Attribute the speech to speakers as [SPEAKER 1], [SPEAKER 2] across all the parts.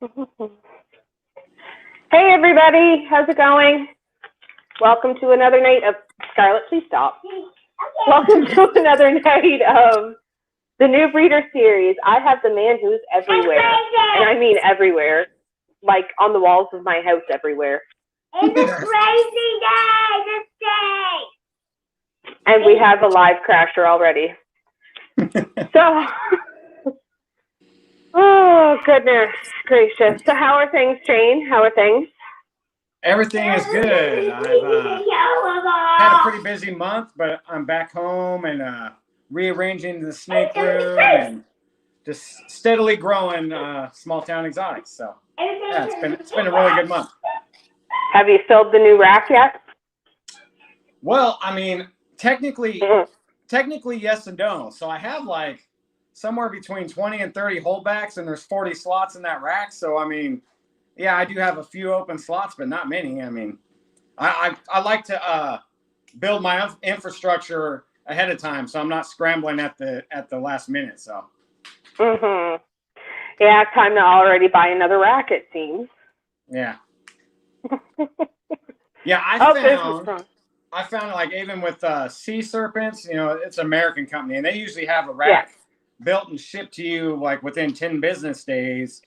[SPEAKER 1] Hey everybody, how's it going? Welcome to another night of Scarlett, please stop. Welcome to another night of the New Breeder series. I have the man who's everywhere, and I mean everywhere, like on the walls of my house everywhere.
[SPEAKER 2] It's a crazy day this day.
[SPEAKER 1] And we have a live crasher already. So, oh goodness gracious. So how are things, Shane? How are things?
[SPEAKER 3] Everything is good. I've had a pretty busy month, but I'm back home and rearranging the snake room and just steadily growing Smalltown Xotics. So yeah, it's been a really good month.
[SPEAKER 1] Have you filled the new rack yet?
[SPEAKER 3] Well, I mean, technically yes and no. So I have like somewhere between 20 and 30 holdbacks, and there's 40 slots in that rack. So I mean, yeah, I do have a few open slots, but not many. I mean, I like to build my infrastructure ahead of time, so I'm not scrambling at the last minute. So.
[SPEAKER 1] Yeah, time to already buy another rack, it seems.
[SPEAKER 3] Yeah. Yeah, I found like even with Sea Serpents, you know, it's an American company, and they usually have a rack built and shipped to you like within 10 business days.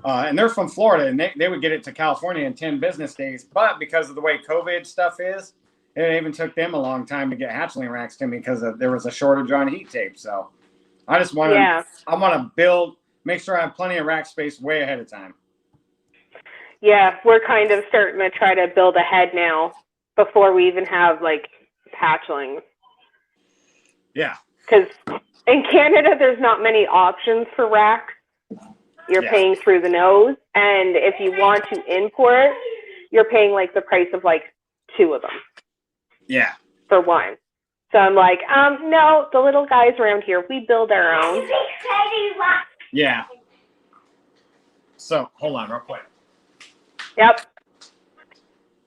[SPEAKER 3] And they're from Florida, and they would get it to California in 10 business days. But because of the way COVID stuff is, it even took them a long time to get hatchling racks to me because there was a shortage on heat tape. So I just want to, I want to make sure I have plenty of rack space way ahead of time.
[SPEAKER 1] Yeah, we're kind of starting to try to build ahead now before we even have like hatchlings.
[SPEAKER 3] Yeah.
[SPEAKER 1] Because in Canada, there's not many options for racks. You're paying through the nose, and if you want to import, you're paying like the price of like 2 of them.
[SPEAKER 3] Yeah.
[SPEAKER 1] For one. So I'm like, no, the little guys around here, we build our own.
[SPEAKER 3] Yeah. So hold on real quick.
[SPEAKER 1] Yep.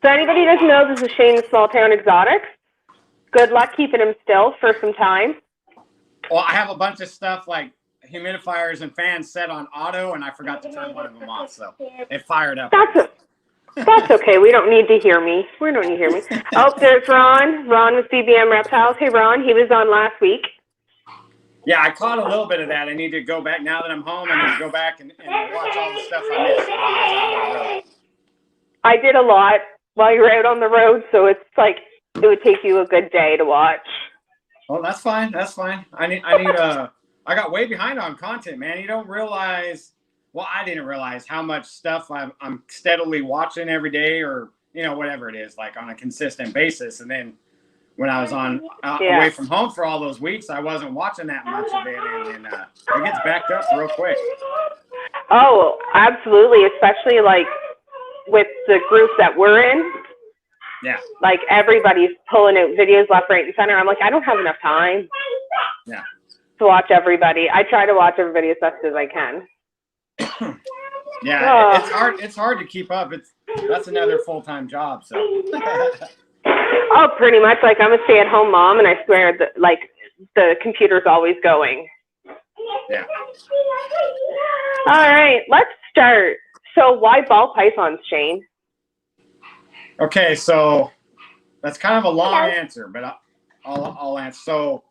[SPEAKER 1] So anybody doesn't know, this is Shane Smalltown Xotics. Good luck keeping him still for some time.
[SPEAKER 3] Well, I have a bunch of stuff like humidifiers and fans set on auto, and I forgot to turn one of them off, so it fired up.
[SPEAKER 1] That's okay. We don't need to hear me. We don't need to hear me. Oh, there's Ron. Ron with BBM Reptiles. Hey, Ron. He was on last week.
[SPEAKER 3] Yeah, I caught a little bit of that. I need to go back now that I'm home. I need to go back and watch all the stuff I missed.
[SPEAKER 1] I did a lot while you were out on the road, so it's like it would take you a good day to watch.
[SPEAKER 3] Well, that's fine. That's fine. I got way behind on content, man. You don't realize. Well, I didn't realize how much stuff I'm steadily watching every day, or you know, whatever it is, like on a consistent basis. And then when I was away from home for all those weeks, I wasn't watching that much of it, and it gets backed up real quick.
[SPEAKER 1] Oh, absolutely, especially like with the group that we're in.
[SPEAKER 3] Yeah.
[SPEAKER 1] Like everybody's pulling out videos left, right, and center. I'm like, I don't have enough time.
[SPEAKER 3] Yeah.
[SPEAKER 1] To watch everybody. I try to watch everybody as best as I can.
[SPEAKER 3] Yeah, it's hard. It's hard to keep up. That's another full-time job. So.
[SPEAKER 1] Oh, pretty much. Like I'm a stay-at-home mom, and I swear that like the computer's always going.
[SPEAKER 3] Yeah.
[SPEAKER 1] All right, let's start. So why ball pythons, Shane?
[SPEAKER 3] Okay, so that's kind of a long answer, but I'll answer. So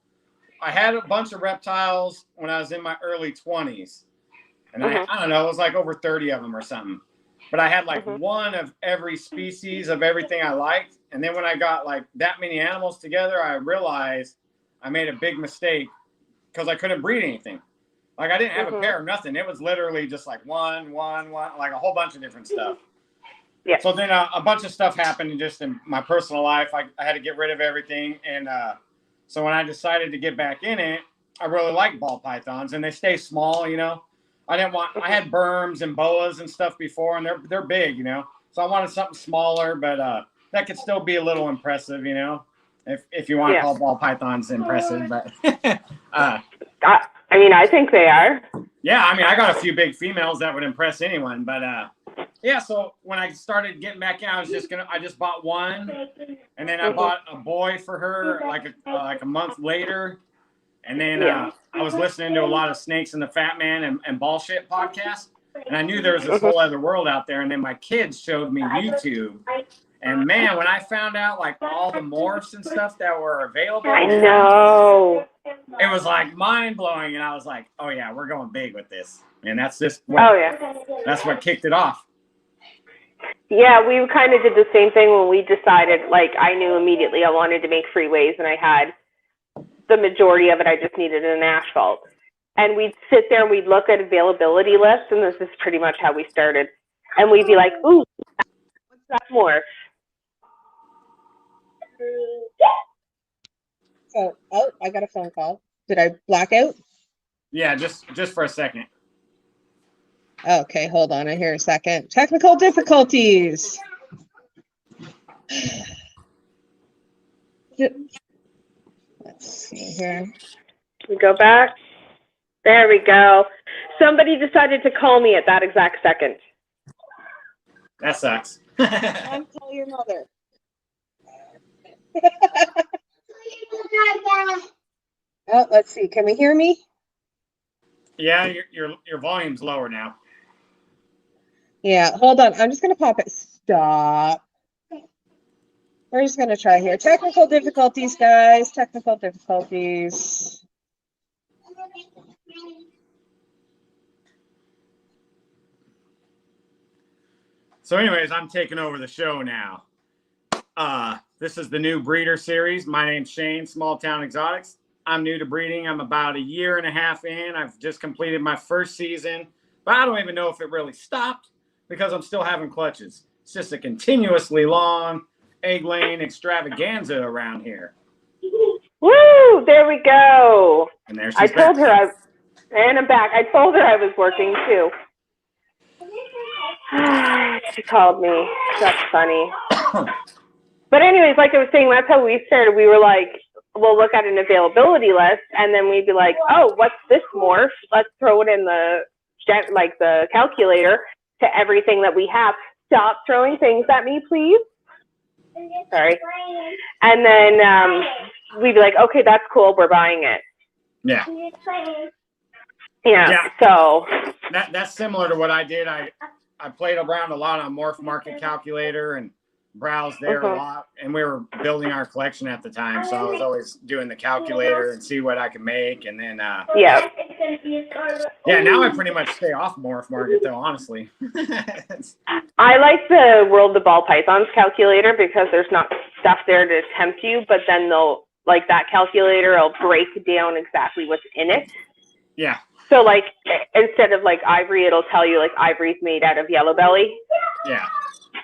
[SPEAKER 3] I had a bunch of reptiles when I was in my early 20s. And I don't know, it was like over 30 of them or something. But I had like one of every species of everything I liked. And then when I got like that many animals together, I realized I made a big mistake because I couldn't breed anything. Like I didn't have a pair or nothing. It was literally just like one, like a whole bunch of different stuff. Yeah. So then a bunch of stuff happened just in my personal life. I had to get rid of everything. And so when I decided to get back in it, I really like ball pythons, and they stay small, you know. I had berms and boas and stuff before, and they're big, you know. So I wanted something smaller, but that could still be a little impressive, you know, if you want to call ball pythons impressive. But
[SPEAKER 1] I mean, I think they are.
[SPEAKER 3] Yeah, I mean, I got a few big females that would impress anyone, but yeah. So when I started getting back in, I just bought one, and then I bought a boy for her like a month later. And then I was listening to a lot of Snakes and the Fat Man and Ball Shit podcast. And I knew there was this whole other world out there. And then my kids showed me YouTube. And man, when I found out like all the morphs and stuff that were available,
[SPEAKER 1] I know.
[SPEAKER 3] it was like mind blowing. And I was like, oh yeah, we're going big with this. And that's just that's what kicked it off.
[SPEAKER 1] Yeah, we kind of did the same thing when we decided, like, I knew immediately I wanted to make freeways, and I had the majority of it. I just needed an asphalt. And we'd sit there and we'd look at availability lists, and this is pretty much how we started. And we'd be like, ooh, what's that more?
[SPEAKER 4] So, I got a phone call. Did I black out?
[SPEAKER 3] Yeah, just for a second.
[SPEAKER 4] Okay, hold on here a second. Technical difficulties. Let's see here.
[SPEAKER 1] We go back. There we go. Somebody decided to call me at that exact second.
[SPEAKER 3] That sucks.
[SPEAKER 4] Call your mother. Oh, let's see. Can we hear me?
[SPEAKER 3] Yeah, your volume's lower now.
[SPEAKER 4] Yeah, hold on. I'm just going to pop it. Stop. We're just going to try here. Technical difficulties, guys. Technical difficulties.
[SPEAKER 3] So anyways, I'm taking over the show now. This is the new breeder series. My name's Shane, Smalltown Xotics. I'm new to breeding. I'm about a year and a half in. I've just completed my first season, but I don't even know if it really stopped because I'm still having clutches. It's just a continuously long egg laying extravaganza around here.
[SPEAKER 1] Woo! There we go.
[SPEAKER 3] And there
[SPEAKER 1] I told her and I'm back. I told her I was working too. She called me. That's funny. But anyways, like I was saying, that's how we started. We were like, we'll look at an availability list, and then we'd be like, oh, what's this morph? Let's throw it in the calculator to everything that we have. Stop throwing things at me, please. Sorry. And then we'd be like, okay, that's cool. We're buying it.
[SPEAKER 3] Yeah.
[SPEAKER 1] Yeah. So
[SPEAKER 3] that's similar to what I did. I played around a lot on Morph Market Calculator and browsed there a lot, and we were building our collection at the time, so I was always doing the calculator and see what I could make, and then now I pretty much stay off Morph Market though, honestly.
[SPEAKER 1] I like the World of Ball Pythons calculator because there's not stuff there to tempt you, but then they'll, like, that calculator will break down exactly what's in it.
[SPEAKER 3] Yeah.
[SPEAKER 1] So, like, instead of, like, ivory, it'll tell you, like, ivory's made out of yellow belly.
[SPEAKER 3] Yeah.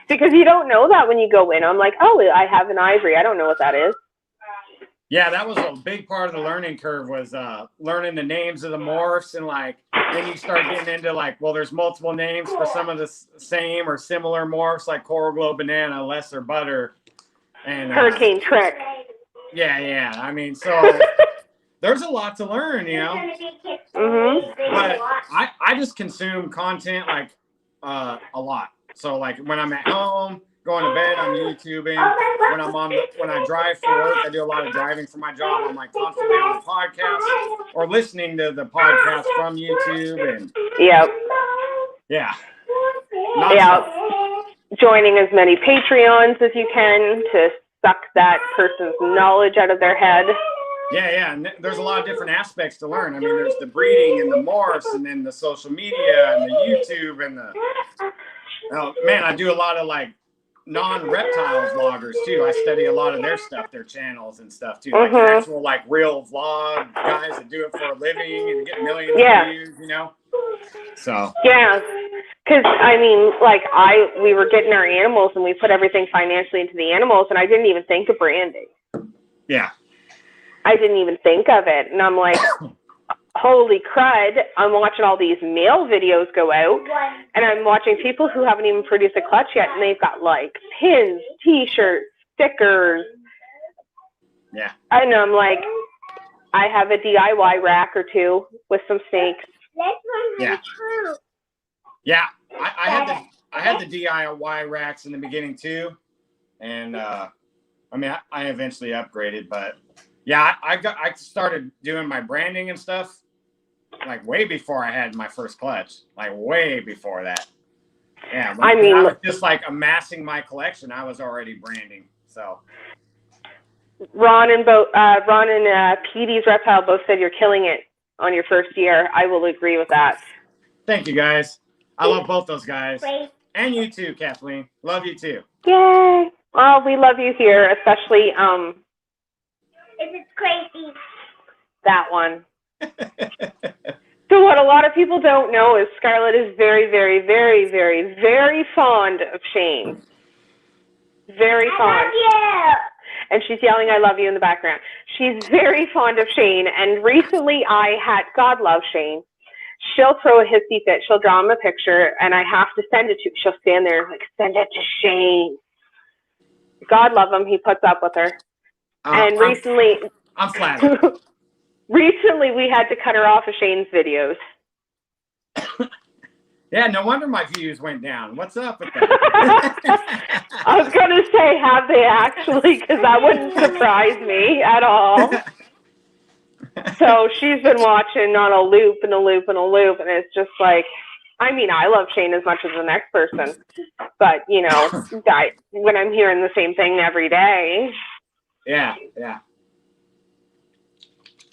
[SPEAKER 1] Because you don't know that when you go in. I'm like, oh, I have an ivory. I don't know what that is.
[SPEAKER 3] Yeah, that was a big part of the learning curve was learning the names of the morphs, and like then you start getting into like, well, there's multiple names for some of the same or similar morphs, like Coral Glow Banana, Lesser Butter, and
[SPEAKER 1] Hurricane Trick.
[SPEAKER 3] Yeah. I mean, so there's a lot to learn, you know. But I just consume content like a lot. So like when I'm at home, going to bed, I'm YouTubing. When I drive for work, I do a lot of driving for my job. I'm like constantly on the podcast or listening to the podcast from YouTube and
[SPEAKER 1] joining as many Patreons as you can to suck that person's knowledge out of their head.
[SPEAKER 3] Yeah, and there's a lot of different aspects to learn. I mean, there's the breeding and the morphs, and then the social media and the YouTube and the. Oh man, I do a lot of like non-reptile vloggers too. I study a lot of their stuff, their channels and stuff too. Like actual like real vlog guys that do it for a living and get millions of views, you know. So because I mean, like we were getting our animals and we put everything financially into the animals, and I didn't even think of branding. Yeah.
[SPEAKER 1] I didn't even think of it, and I'm like, holy crud, I'm watching all these mail videos go out, and I'm watching people who haven't even produced a clutch yet, and they've got like pins, t-shirts, stickers.
[SPEAKER 3] Yeah.
[SPEAKER 1] And I'm like, I have a DIY rack or two with some snakes.
[SPEAKER 3] Yeah. I had the DIY racks in the beginning too, and I mean I eventually upgraded, but yeah, I started doing my branding and stuff like way before I had my first clutch, like way before that. Yeah,
[SPEAKER 1] I mean,
[SPEAKER 3] I was just like amassing my collection. I was already branding. So
[SPEAKER 1] Ron and Petey's Reptile both said you're killing it on your first year. I will agree with that.
[SPEAKER 3] thank you guys. I love both those guys. And you too, Kathleen. Love you too.
[SPEAKER 1] Yay. Well, we love you here, especially
[SPEAKER 2] It's crazy.
[SPEAKER 1] that one. So what a lot of people don't know is Scarlett is very, very, very, very, very fond of Shane. Very fond.
[SPEAKER 2] I love you.
[SPEAKER 1] And she's yelling, I love you in the background. She's very fond of Shane. And recently God love Shane. She'll throw a hissy fit. She'll draw him a picture and I have to send it to, she'll stand there like, send it to Shane. God love him. He puts up with her. And recently,
[SPEAKER 3] I'm flattered.
[SPEAKER 1] Recently, we had to cut her off of Shane's videos.
[SPEAKER 3] Yeah, no wonder my views went down. What's up with that?
[SPEAKER 1] I was going to say, have they actually? Because that wouldn't surprise me at all. So she's been watching on a loop and a loop and a loop, and it's just like, I mean, I love Shane as much as the next person, but, you know, when I'm hearing the same thing every day.
[SPEAKER 3] Yeah.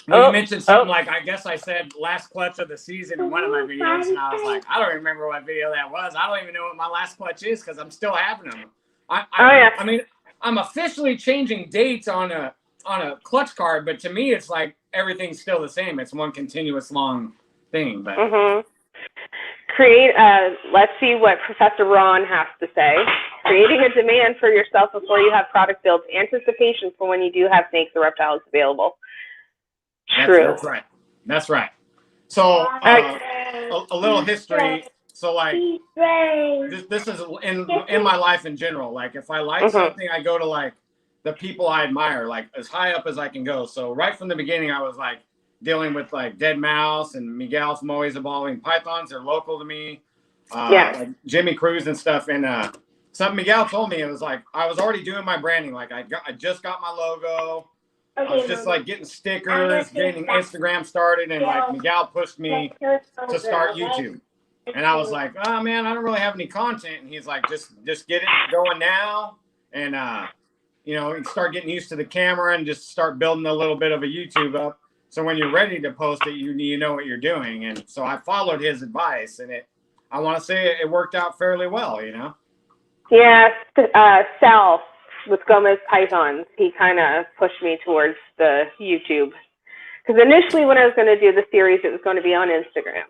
[SPEAKER 3] You mentioned something like, I guess I said last clutch of the season in one of my videos, and I was like, I don't remember what video that was. I don't even know what my last clutch is because I'm still having them. I mean, I'm officially changing dates on a clutch card, but to me, it's like everything's still the same. It's one continuous long thing. But
[SPEAKER 1] let's see what Professor Ron has to say. Creating a demand for yourself before you have product builds anticipation for when you do have snakes or reptiles available. True.
[SPEAKER 3] That's right. So a little history. So like this is in my life in general. Like if I like something, I go to like the people I admire, like as high up as I can go. So right from the beginning, I was like dealing with like Dead Mouse and Miguel from Always Evolving Pythons. They're local to me. Like Jimmy Cruz and stuff. And something Miguel told me, it was like I was already doing my branding. Like I just got my logo. I was just like getting stickers, getting Instagram started, and like Miguel pushed me to start YouTube. And I was like, oh man, I don't really have any content. And he's like, just get it going now, and you know, start getting used to the camera and just start building a little bit of a YouTube up. So when you're ready to post it, you know what you're doing. And so I followed his advice, and I want to say it worked out fairly well, you know.
[SPEAKER 1] Yeah, Sal with Gomez Pythons, he kind of pushed me towards the YouTube. Because initially when I was going to do the series, it was going to be on Instagram.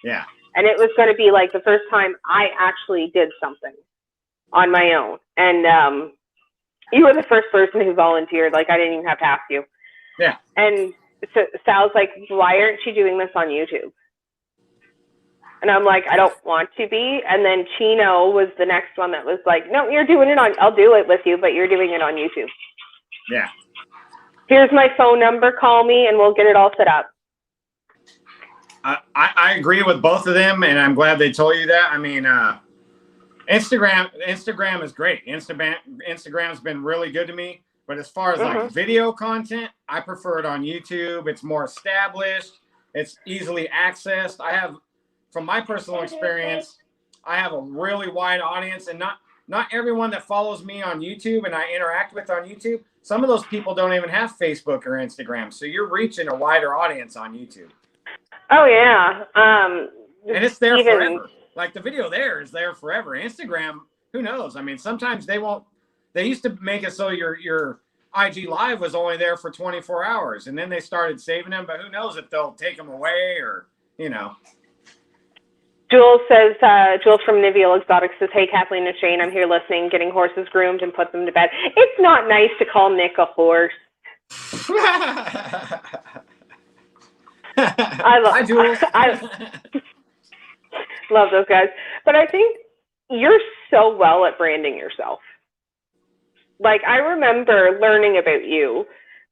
[SPEAKER 3] Yeah.
[SPEAKER 1] And it was going to be like the first time I actually did something on my own. And you were the first person who volunteered. Like, I didn't even have to ask you.
[SPEAKER 3] Yeah.
[SPEAKER 1] And so Sal's like, why aren't you doing this on YouTube? And I'm like, I don't want to be. And then Chino was the next one that was like, no, you're doing it I'll do it with you, but you're doing it on YouTube.
[SPEAKER 3] Yeah.
[SPEAKER 1] Here's my phone number. Call me and we'll get it all set up.
[SPEAKER 3] I agree with both of them, and I'm glad they told you that. I mean, Instagram is great. Instagram's been really good to me. But as far as like video content, I prefer it on YouTube. It's more established. It's easily accessed. From my personal experience, I have a really wide audience, and not everyone that follows me on YouTube and I interact with on YouTube, some of those people don't even have Facebook or Instagram. So you're reaching a wider audience on YouTube.
[SPEAKER 1] Oh, yeah.
[SPEAKER 3] And it's there forever. Like the video there is there forever. Instagram, who knows? I mean, sometimes they used to make it so your IG Live was only there for 24 hours, and then they started saving them, but who knows if they'll take them away or, you know.
[SPEAKER 1] Jules from Nivial Xotics says, hey, Kathleen and Shane, I'm here listening, getting horses groomed and put them to bed. It's not nice to call Nick a horse. Hi, Jules. I love those guys. But I think you're so well at branding yourself. Like, I remember learning about you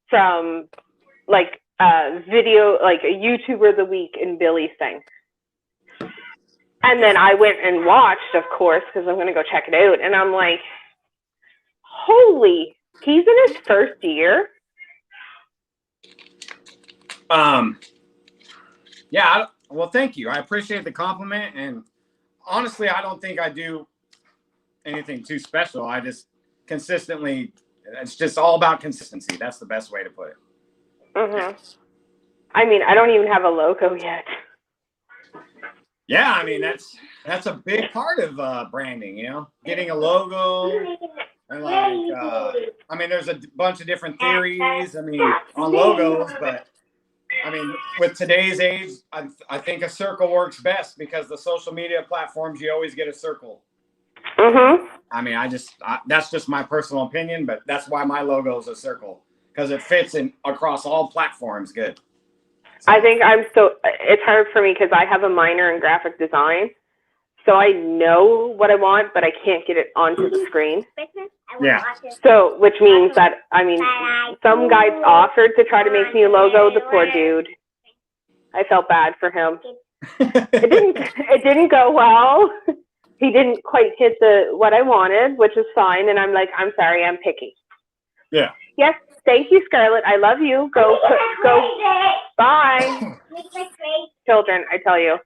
[SPEAKER 1] from, like, a video, like a YouTuber of the week in Billy's thing. And then I went and watched, of course, because I'm going to go check it out. And I'm like, holy, he's in his first year?
[SPEAKER 3] Yeah. Well, thank you. I appreciate the compliment. And honestly, I don't think I do anything too special. I just consistently, it's just all about consistency. That's the best way to put it.
[SPEAKER 1] Mm-hmm. I mean, I don't even have a logo yet.
[SPEAKER 3] Yeah, I mean that's a big part of branding, getting a logo, and I mean, there's a bunch of different theories. I mean, on logos, but I mean, with today's age, I think a circle works best because the social media platforms, you always get a circle.
[SPEAKER 1] Mm-hmm.
[SPEAKER 3] I mean, that's just my personal opinion, but that's why my logo is a circle because it fits in across all platforms. Good. So.
[SPEAKER 1] I think it's hard for me because I have a minor in graphic design. So I know what I want, but I can't get it onto the screen.
[SPEAKER 3] Yeah.
[SPEAKER 1] So, which means that, I mean, some guys offered to try to make me a logo. The poor dude. I felt bad for him. It didn't go well. He didn't quite hit what I wanted, which is fine. And I'm like, I'm sorry, I'm picky.
[SPEAKER 3] Yeah.
[SPEAKER 1] Yes. Thank you, Scarlett. I love you. Go. Bye. Children, I tell you.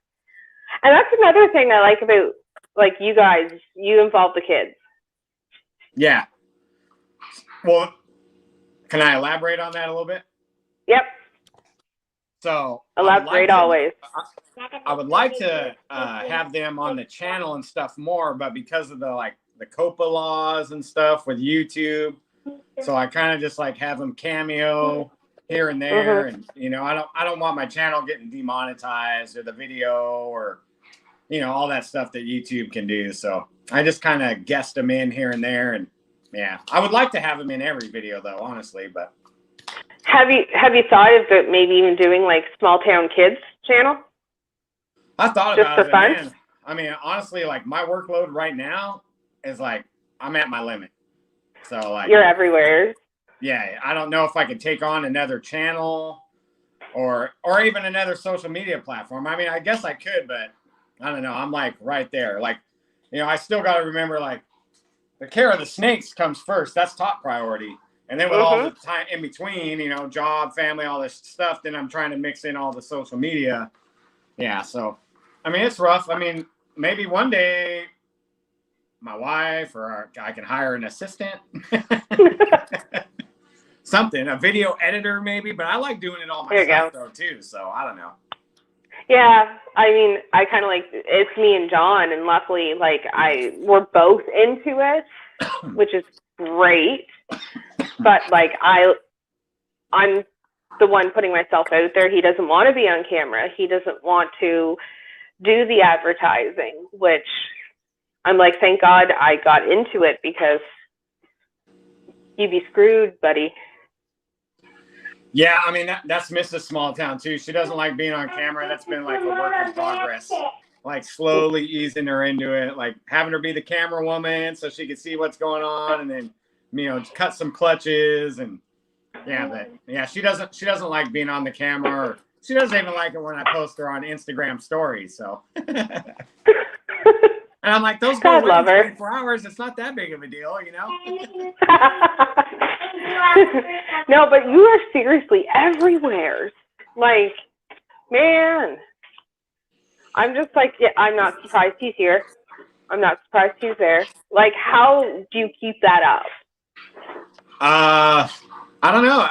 [SPEAKER 1] And that's another thing I like about, like, you guys. You involve the kids.
[SPEAKER 3] Yeah. Well, can I elaborate on that a little bit?
[SPEAKER 1] Yep.
[SPEAKER 3] So
[SPEAKER 1] elaborate always.
[SPEAKER 3] I would like to have them on the channel and stuff more, but because of the COPA laws and stuff with YouTube, so I kind of just have them cameo here and there, and I don't want my channel getting demonetized or the video or all that stuff that YouTube can do. So I just kind of guessed them in here and there, and yeah, I would like to have them in every video though, honestly. But
[SPEAKER 1] have you thought of maybe even doing Smalltown Kids channel?
[SPEAKER 3] I thought
[SPEAKER 1] just
[SPEAKER 3] about
[SPEAKER 1] for
[SPEAKER 3] it.
[SPEAKER 1] Fun?
[SPEAKER 3] Man, I mean, honestly, my workload right now is I'm at my limit. So
[SPEAKER 1] you're everywhere.
[SPEAKER 3] Yeah, I don't know if I could take on another channel or even another social media platform. I mean, I guess I could, but I don't know. I'm right there. I still got to remember the care of the snakes comes first. That's top priority. And then with all the time in between, job, family, all this stuff, then I'm trying to mix in all the social media. Yeah, so I mean, it's rough. I mean, maybe one day my wife or I can hire an assistant. Something, a video editor maybe, but I like doing it all myself though too, so I don't know. Yeah,
[SPEAKER 1] I mean, I kind of it's me and John, and luckily we're both into it, which is great. But I'm the one putting myself out there. He doesn't want to be on camera. He doesn't want to do the advertising, which I'm thank God I got into it because you'd be screwed, buddy.
[SPEAKER 3] Yeah, I mean, that's Mrs. Smalltown, too. She doesn't like being on camera. That's been a work in progress. Slowly easing her into it, having her be the camera woman so she could see what's going on and then, cut some clutches. And, she doesn't like being on the camera. Or she doesn't even like it when I post her on Instagram stories, so. And I'm like, those go away in 24 hours. It's not that big of a deal,
[SPEAKER 1] No, but you are seriously everywhere. Man, I'm just yeah, I'm not surprised he's here. I'm not surprised he's there. How do you keep that up?
[SPEAKER 3] I don't know.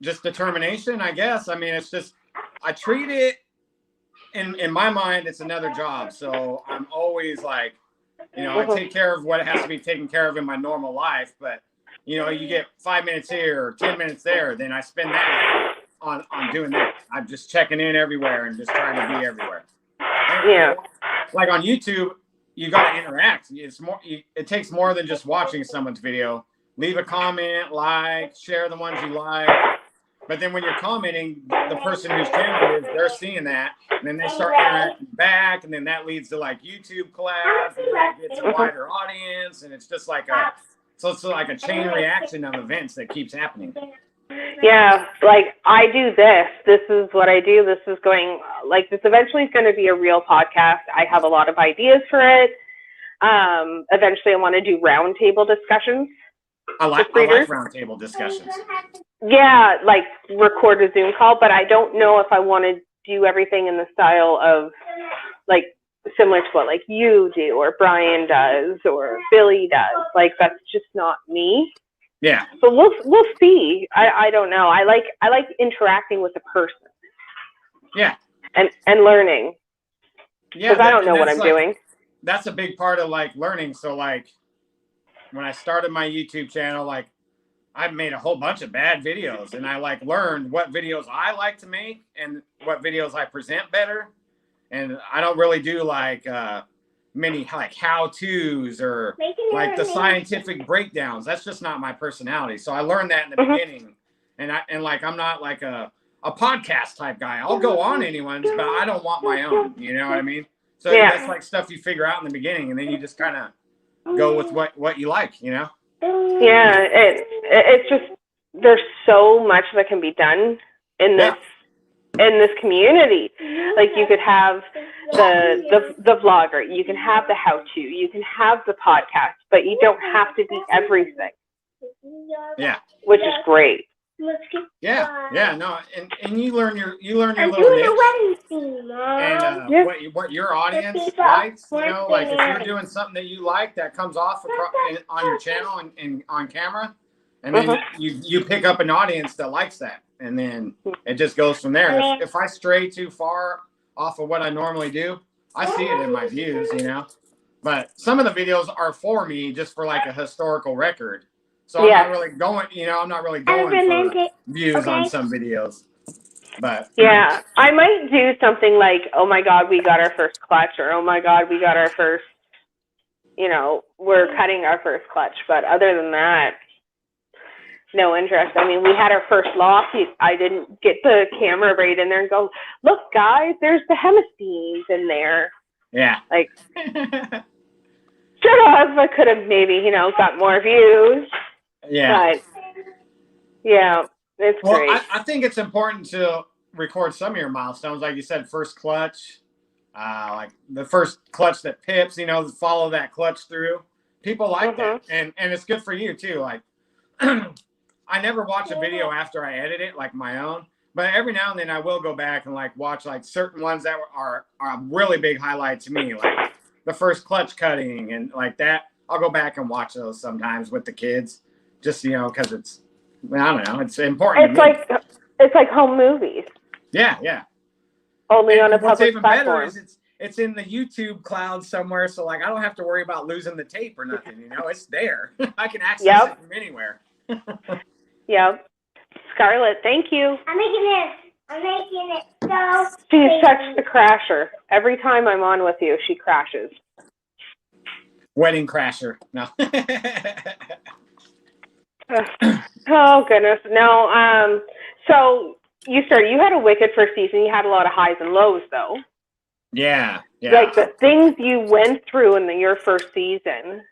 [SPEAKER 3] Just determination, I guess. I mean, it's just, I treat it, in my mind, it's another job. So I'm always I take care of what has to be taken care of in my normal life. But, you get 5 minutes here or 10 minutes there, then I spend that on doing that. I'm just checking in everywhere and just trying to be everywhere.
[SPEAKER 1] Yeah.
[SPEAKER 3] On YouTube, you got to interact. It's more. It takes more than just watching someone's video. Leave a comment, share the ones you like. But then when you're commenting, the person whose channel it is, they're seeing that, and then they start interacting back, and then that leads to YouTube collabs, and that gets a wider audience, and it's just it's like a chain reaction of events that keeps happening.
[SPEAKER 1] Yeah, I do this. This is what I do. This is going this eventually is going to be a real podcast. I have a lot of ideas for it. Eventually, I want to do roundtable discussions.
[SPEAKER 3] I like roundtable discussions.
[SPEAKER 1] Yeah, record a Zoom call, but I don't know if I want to do everything in the style of like similar to what like you do or Brian does or Billy does. Like that's just not me.
[SPEAKER 3] Yeah.
[SPEAKER 1] But we'll see. I don't know. I like interacting with the person.
[SPEAKER 3] Yeah.
[SPEAKER 1] And learning.
[SPEAKER 3] Yeah.
[SPEAKER 1] Because I don't know what I'm doing.
[SPEAKER 3] That's a big part of like learning. So like when I started my YouTube channel, like I made a whole bunch of bad videos and I like learned what videos I like to make and what videos I present better. And I don't really do like many like how-tos or like the scientific breakdowns. That's just not my personality. So I learned that in the beginning. And like I'm not like a podcast type guy. I'll go on anyone's, but I don't want my own. You know what I mean? So that's like stuff you figure out in the beginning, and then you just kind of go with what you like. You know?
[SPEAKER 1] Yeah, it's just there's so much that can be done in this community. Like you could have the vlogger, you can have the how-to, you can have the podcast, but you don't have to be everything.
[SPEAKER 3] Yeah.
[SPEAKER 1] Which is great.
[SPEAKER 3] Yeah, no, and you learn your little
[SPEAKER 2] I'm
[SPEAKER 3] niche.
[SPEAKER 2] doing a wedding scene, Mom.
[SPEAKER 3] And what your audience likes, you know, like if you're doing something that you like that comes off on your channel and on camera, and then you pick up an audience that likes that, and then it just goes from there. If I stray too far off of what I normally do, I see it in my views, you know. But some of the videos are for me just for like a historical record. So I'm not really going, you know, I'm not really going for views on some videos. But
[SPEAKER 1] yeah, I might do something like, oh my God, we got our first clutch, or oh my God, we got our first, you know, we're cutting our first clutch. But other than that, no interest. I mean, we had our first loss. I didn't get the camera right in there and go, look, guys, there's the hemistines in there.
[SPEAKER 3] Yeah.
[SPEAKER 1] Like, should have. I could have maybe, you know, got more views.
[SPEAKER 3] Yeah.
[SPEAKER 1] But, yeah, it's great.
[SPEAKER 3] I think it's important to record some of your milestones. Like you said, first clutch, like the first clutch that pips, you know, follow that clutch through. People like that. And it's good for you too. Like, I never watch a video after I edit it, like my own. But every now and then I will go back and like watch like certain ones that are a really big highlight to me. Like the first clutch cutting and like that. I'll go back and watch those sometimes with the kids. Just, you know, because it's, I don't know, it's important.
[SPEAKER 1] It's like home movies.
[SPEAKER 3] Yeah.
[SPEAKER 1] Only on a
[SPEAKER 3] what's
[SPEAKER 1] public
[SPEAKER 3] even
[SPEAKER 1] platform.
[SPEAKER 3] better is it's in the YouTube cloud somewhere, so like I don't have to worry about losing the tape or nothing. You know, it's there. I can access it from anywhere.
[SPEAKER 1] Yep. Scarlett, thank you.
[SPEAKER 2] I'm making it so.
[SPEAKER 1] She's such the crasher. Every time I'm on with you, she crashes.
[SPEAKER 3] Wedding crasher. No.
[SPEAKER 1] Oh goodness, no. So you had a wicked first season. You had a lot of highs and lows, though.
[SPEAKER 3] Yeah.
[SPEAKER 1] Like the things you went through in your first season.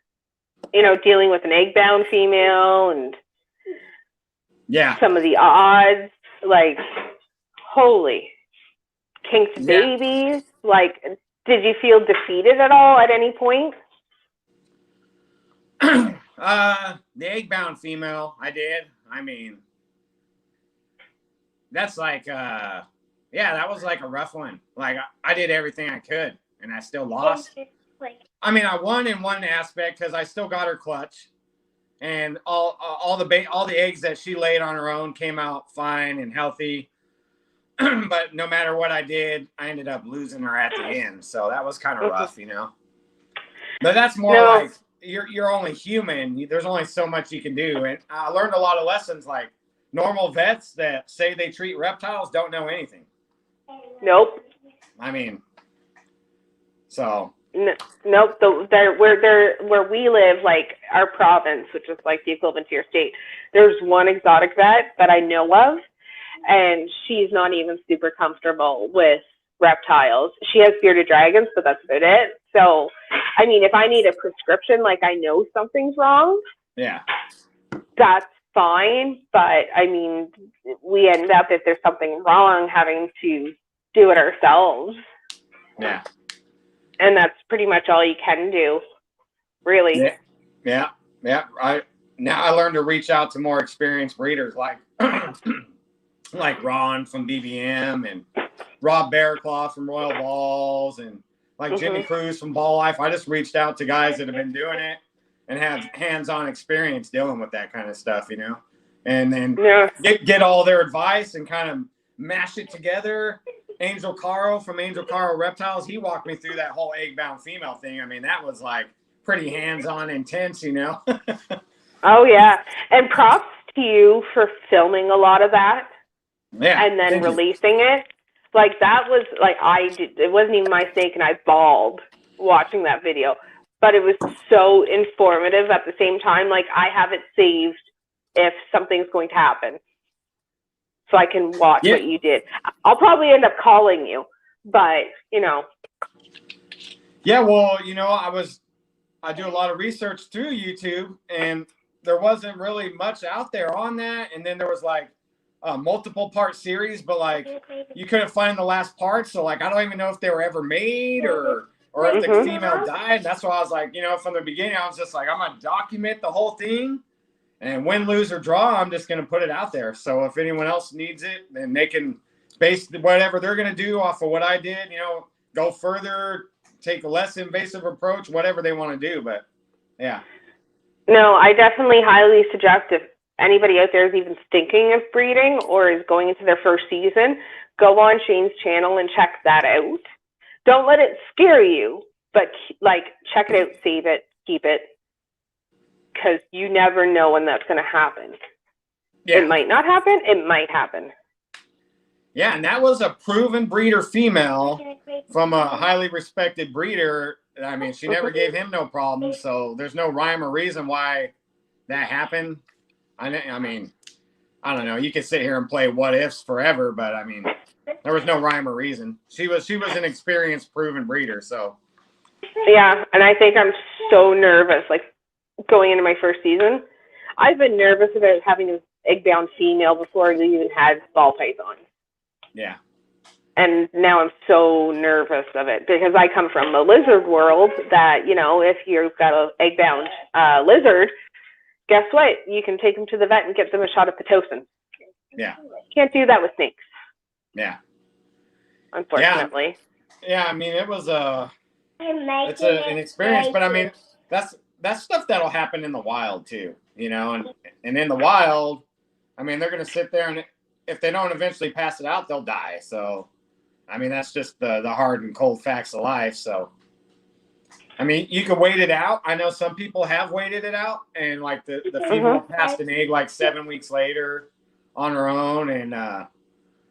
[SPEAKER 1] You know, dealing with an egg-bound female and some of the odds. Like, holy, kinked babies. Like, did you feel defeated at all at any point?
[SPEAKER 3] The egg-bound female, I did. I mean, that's like, that was like a rough one. Like, I did everything I could, and I still lost. I mean, I won in one aspect because I still got her clutch, and all the eggs that she laid on her own came out fine and healthy. But no matter what I did, I ended up losing her at the end. So that was kind of rough, you know. But that's more like, you're only human. There's only so much you can do. And I learned a lot of lessons, like normal vets that say they treat reptiles don't know anything.
[SPEAKER 1] Nope.
[SPEAKER 3] I mean, so.
[SPEAKER 1] Nope. Where we live, like our province, which is like the equivalent to your state, there's one exotic vet that I know of, and she's not even super comfortable with reptiles. She has bearded dragons, but that's about it. So, I mean, if I need a prescription, like I know something's wrong, that's fine. But I mean, we end up, if there's something wrong, having to do it ourselves.
[SPEAKER 3] Yeah.
[SPEAKER 1] And that's pretty much all you can do, really.
[SPEAKER 3] Yeah. Now I learned to reach out to more experienced breeders, like like Ron from BBM, and Rob Bearclaw from Royal Balls and like Jimmy Cruz from Ball Life. I just reached out to guys that have been doing it and have hands-on experience dealing with that kind of stuff, you know, and then get all their advice and kind of mash it together. Angel Caro from Angel Caro Reptiles, he walked me through that whole egg-bound female thing. I mean, that was like pretty hands-on intense, you know.
[SPEAKER 1] Oh yeah, and props to you for filming a lot of that.
[SPEAKER 3] Yeah,
[SPEAKER 1] and then releasing it. Like that was like it wasn't even my snake, and I bawled watching that video. But it was so informative at the same time. Like I have it saved if something's going to happen, so I can watch what you did. I'll probably end up calling you, but you know.
[SPEAKER 3] Yeah, well, you know, I do a lot of research through YouTube, and there wasn't really much out there on that. And then there was like a multiple part series, but like you couldn't find the last part. So like, I don't even know if they were ever made or if the female died. That's why I was like, you know, from the beginning, I was just like, I'm going to document the whole thing, and win, lose, or draw, I'm just going to put it out there. So if anyone else needs it, then they can base whatever they're going to do off of what I did, you know, go further, take a less invasive approach, whatever they want to do. But yeah.
[SPEAKER 1] No, I definitely highly suggest if anybody out there is even thinking of breeding or is going into their first season, go on Shane's channel and check that out. Don't let it scare you, but like check it out, save it, keep it, because you never know when that's going to happen. Yeah. It might not happen. It might happen.
[SPEAKER 3] Yeah, and that was a proven breeder female from a highly respected breeder. I mean, she never gave him no problems, so there's no rhyme or reason why that happened. I mean, I don't know. You could sit here and play what ifs forever, but I mean, there was no rhyme or reason. She was an experienced, proven breeder. So
[SPEAKER 1] yeah, and I think I'm so nervous, like going into my first season. I've been nervous about having an egg-bound female before I even had ball python.
[SPEAKER 3] Yeah.
[SPEAKER 1] And now I'm so nervous of it because I come from the lizard world that, you know, if you've got an egg-bound lizard, guess what? You can take them to the vet and get them a shot of Pitocin.
[SPEAKER 3] Yeah.
[SPEAKER 1] Can't do that with snakes.
[SPEAKER 3] Yeah.
[SPEAKER 1] Unfortunately.
[SPEAKER 3] Yeah, I mean, it was it's an experience, but I mean, that's stuff that'll happen in the wild too, you know, and in the wild, I mean, they're going to sit there and if they don't eventually pass it out, they'll die. So, I mean, that's just the hard and cold facts of life. So, I mean, you can wait it out. I know some people have waited it out, and like the female passed an egg like 7 weeks later on her own, and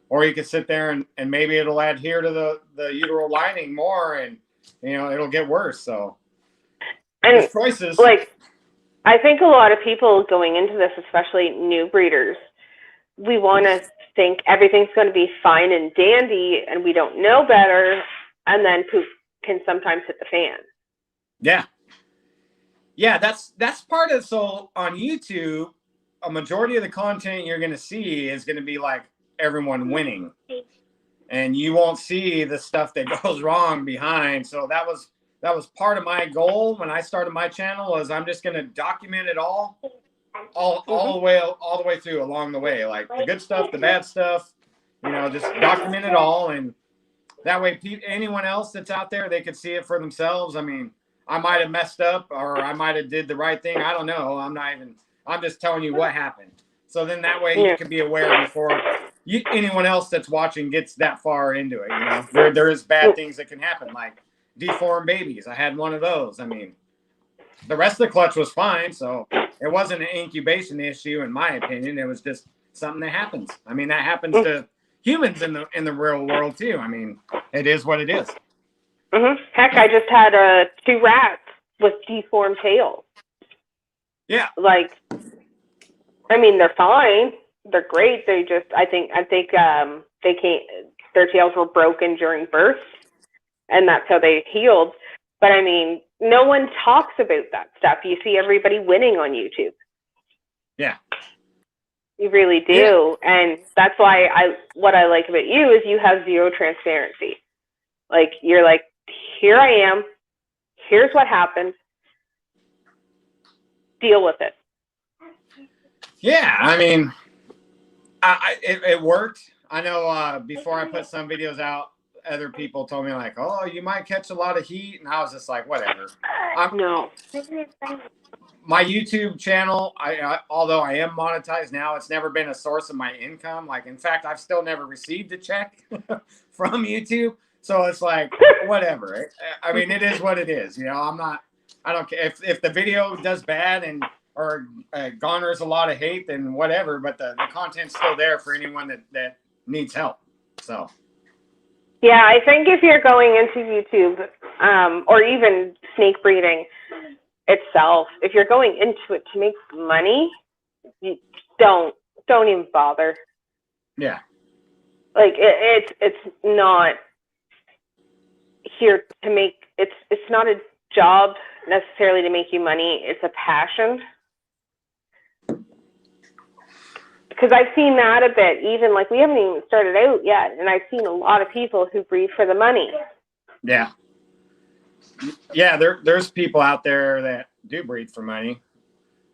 [SPEAKER 3] or you could sit there and maybe it'll adhere to the uteral lining more, and you know it'll get worse. So, and there's choices.
[SPEAKER 1] Like, I think a lot of people going into this, especially new breeders, we want to think everything's going to be fine and dandy, and we don't know better, and then poof, can sometimes hit the fan.
[SPEAKER 3] Yeah. Yeah, that's part of, so on YouTube, a majority of the content you're going to see is going to be like everyone winning. And you won't see the stuff that goes wrong behind. So that was part of my goal when I started my channel, was I'm just going to document it all the way through along the way, like the good stuff, the bad stuff, you know, just document it all, and that way anyone else that's out there, they could see it for themselves. I mean, I might have messed up or I might have did the right thing. I don't know. I'm just telling you what happened. So then that way you can be aware before anyone else that's watching gets that far into it. You know, there is bad things that can happen, like deformed babies. I had one of those. I mean, the rest of the clutch was fine. So it wasn't an incubation issue, in my opinion. It was just something that happens. I mean, that happens to humans in the real world too. I mean, it is what it is.
[SPEAKER 1] Heck, I just had 2 rats with deformed tails.
[SPEAKER 3] Yeah.
[SPEAKER 1] Like, I mean, they're fine. They're great. They just, I think they can't. Their tails were broken during birth, and that's how they healed. But I mean, no one talks about that stuff. You see everybody winning on YouTube.
[SPEAKER 3] Yeah.
[SPEAKER 1] You really do. Yeah. And that's why what I like about you is you have zero transparency. Like, you're like, here I am. Here's what happened. Deal with it.
[SPEAKER 3] Yeah. I mean, it worked. I know before I put some videos out, other people told me like, "Oh, you might catch a lot of heat," and I was just like, "Whatever."
[SPEAKER 1] No.
[SPEAKER 3] My YouTube channel, although I am monetized now, it's never been a source of my income. Like, in fact, I've still never received a check from YouTube. So it's like, whatever. I mean, it is what it is. You know, I don't care if the video does bad or garners a lot of hate, then whatever. But the content's still there for anyone that needs help. So.
[SPEAKER 1] Yeah, I think if you're going into YouTube or even snake breeding itself, if you're going into it to make money, you don't even bother.
[SPEAKER 3] Yeah.
[SPEAKER 1] Like it's not here to make it's not a job necessarily to make you money. It's a passion. Because I've seen that a bit, even like we haven't even started out yet, and I've seen a lot of people who breed for the money.
[SPEAKER 3] Yeah. Yeah, there's people out there that do breed for money.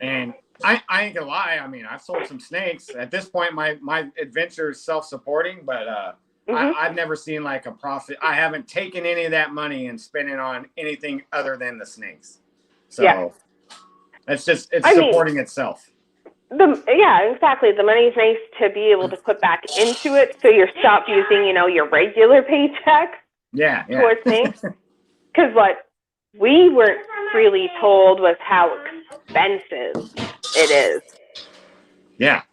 [SPEAKER 3] And I ain't gonna lie, I mean, I've sold some snakes. At this point, my adventure is self-supporting, but I've never seen like a profit. I haven't taken any of that money and spent it on anything other than the snakes. So yeah. It's supporting itself.
[SPEAKER 1] Yeah, exactly. The money's nice to be able to put back into it, so you're stop using, your regular paycheck.
[SPEAKER 3] Yeah.
[SPEAKER 1] Towards things. Because what we weren't really told was how expensive it is.
[SPEAKER 3] Yeah.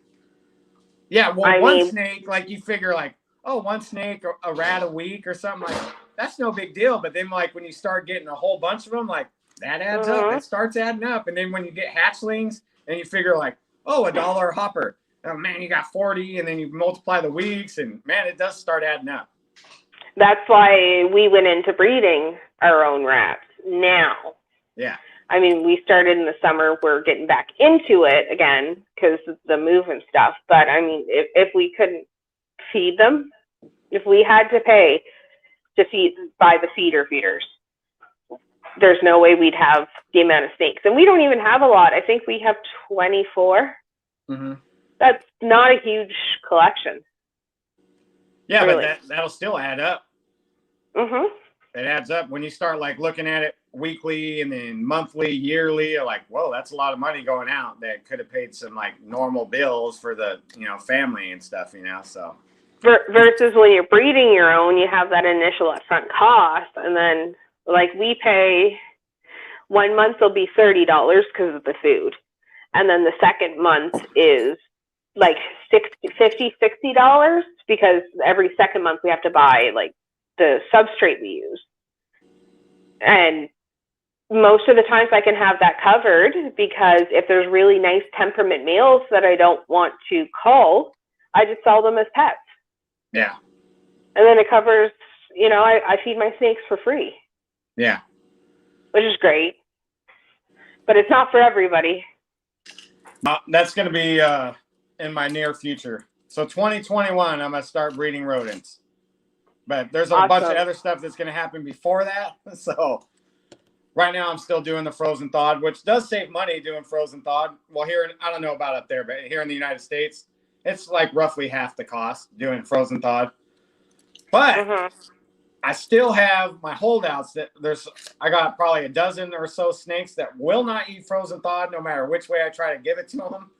[SPEAKER 3] Yeah. Well, one snake, like you figure, like, oh, one snake, a rat a week or something, like that's no big deal. But then, like when you start getting a whole bunch of them, like that adds up. It starts adding up, and then when you get hatchlings, and you figure like, oh, $1 a hopper. Oh man, you got 40, and then you multiply the weeks, and man, it does start adding up.
[SPEAKER 1] That's why we went into breeding our own rats now.
[SPEAKER 3] Yeah.
[SPEAKER 1] I mean, we started in the summer. We're getting back into it again because of the move and stuff. But I mean, if we couldn't feed them, if we had to pay to buy the feeders, there's no way we'd have the amount of snakes. And we don't even have a lot. I think we have 24.
[SPEAKER 3] Mm-hmm.
[SPEAKER 1] That's not a huge collection.
[SPEAKER 3] Yeah,
[SPEAKER 1] really.
[SPEAKER 3] But that'll still add up.
[SPEAKER 1] Mm-hmm.
[SPEAKER 3] It adds up when you start like looking at it weekly and then monthly, yearly. You're like, whoa, that's a lot of money going out that could have paid some like normal bills for the family and stuff. So
[SPEAKER 1] versus when you're breeding your own, you have that initial upfront cost, and then like we pay 1 month will be $30 because of the food, and then the second month is like $60 because every second month we have to buy like the substrate we use. And most of the times I can have that covered because if there's really nice temperament males that I don't want to cull, I just sell them as pets.
[SPEAKER 3] Yeah.
[SPEAKER 1] And then it covers, I feed my snakes for free.
[SPEAKER 3] Yeah.
[SPEAKER 1] Which is great. But it's not for everybody.
[SPEAKER 3] That's going to be in my near future. So 2021, I'm going to start breeding rodents. But there's a bunch of other stuff that's going to happen before that. So right now I'm still doing the frozen thawed, which does save money doing frozen thawed. Well, I don't know about up there, but here in the United States, it's like roughly half the cost doing frozen thawed. But I still have my holdouts I got probably a dozen or so snakes that will not eat frozen thawed no matter which way I try to give it to them.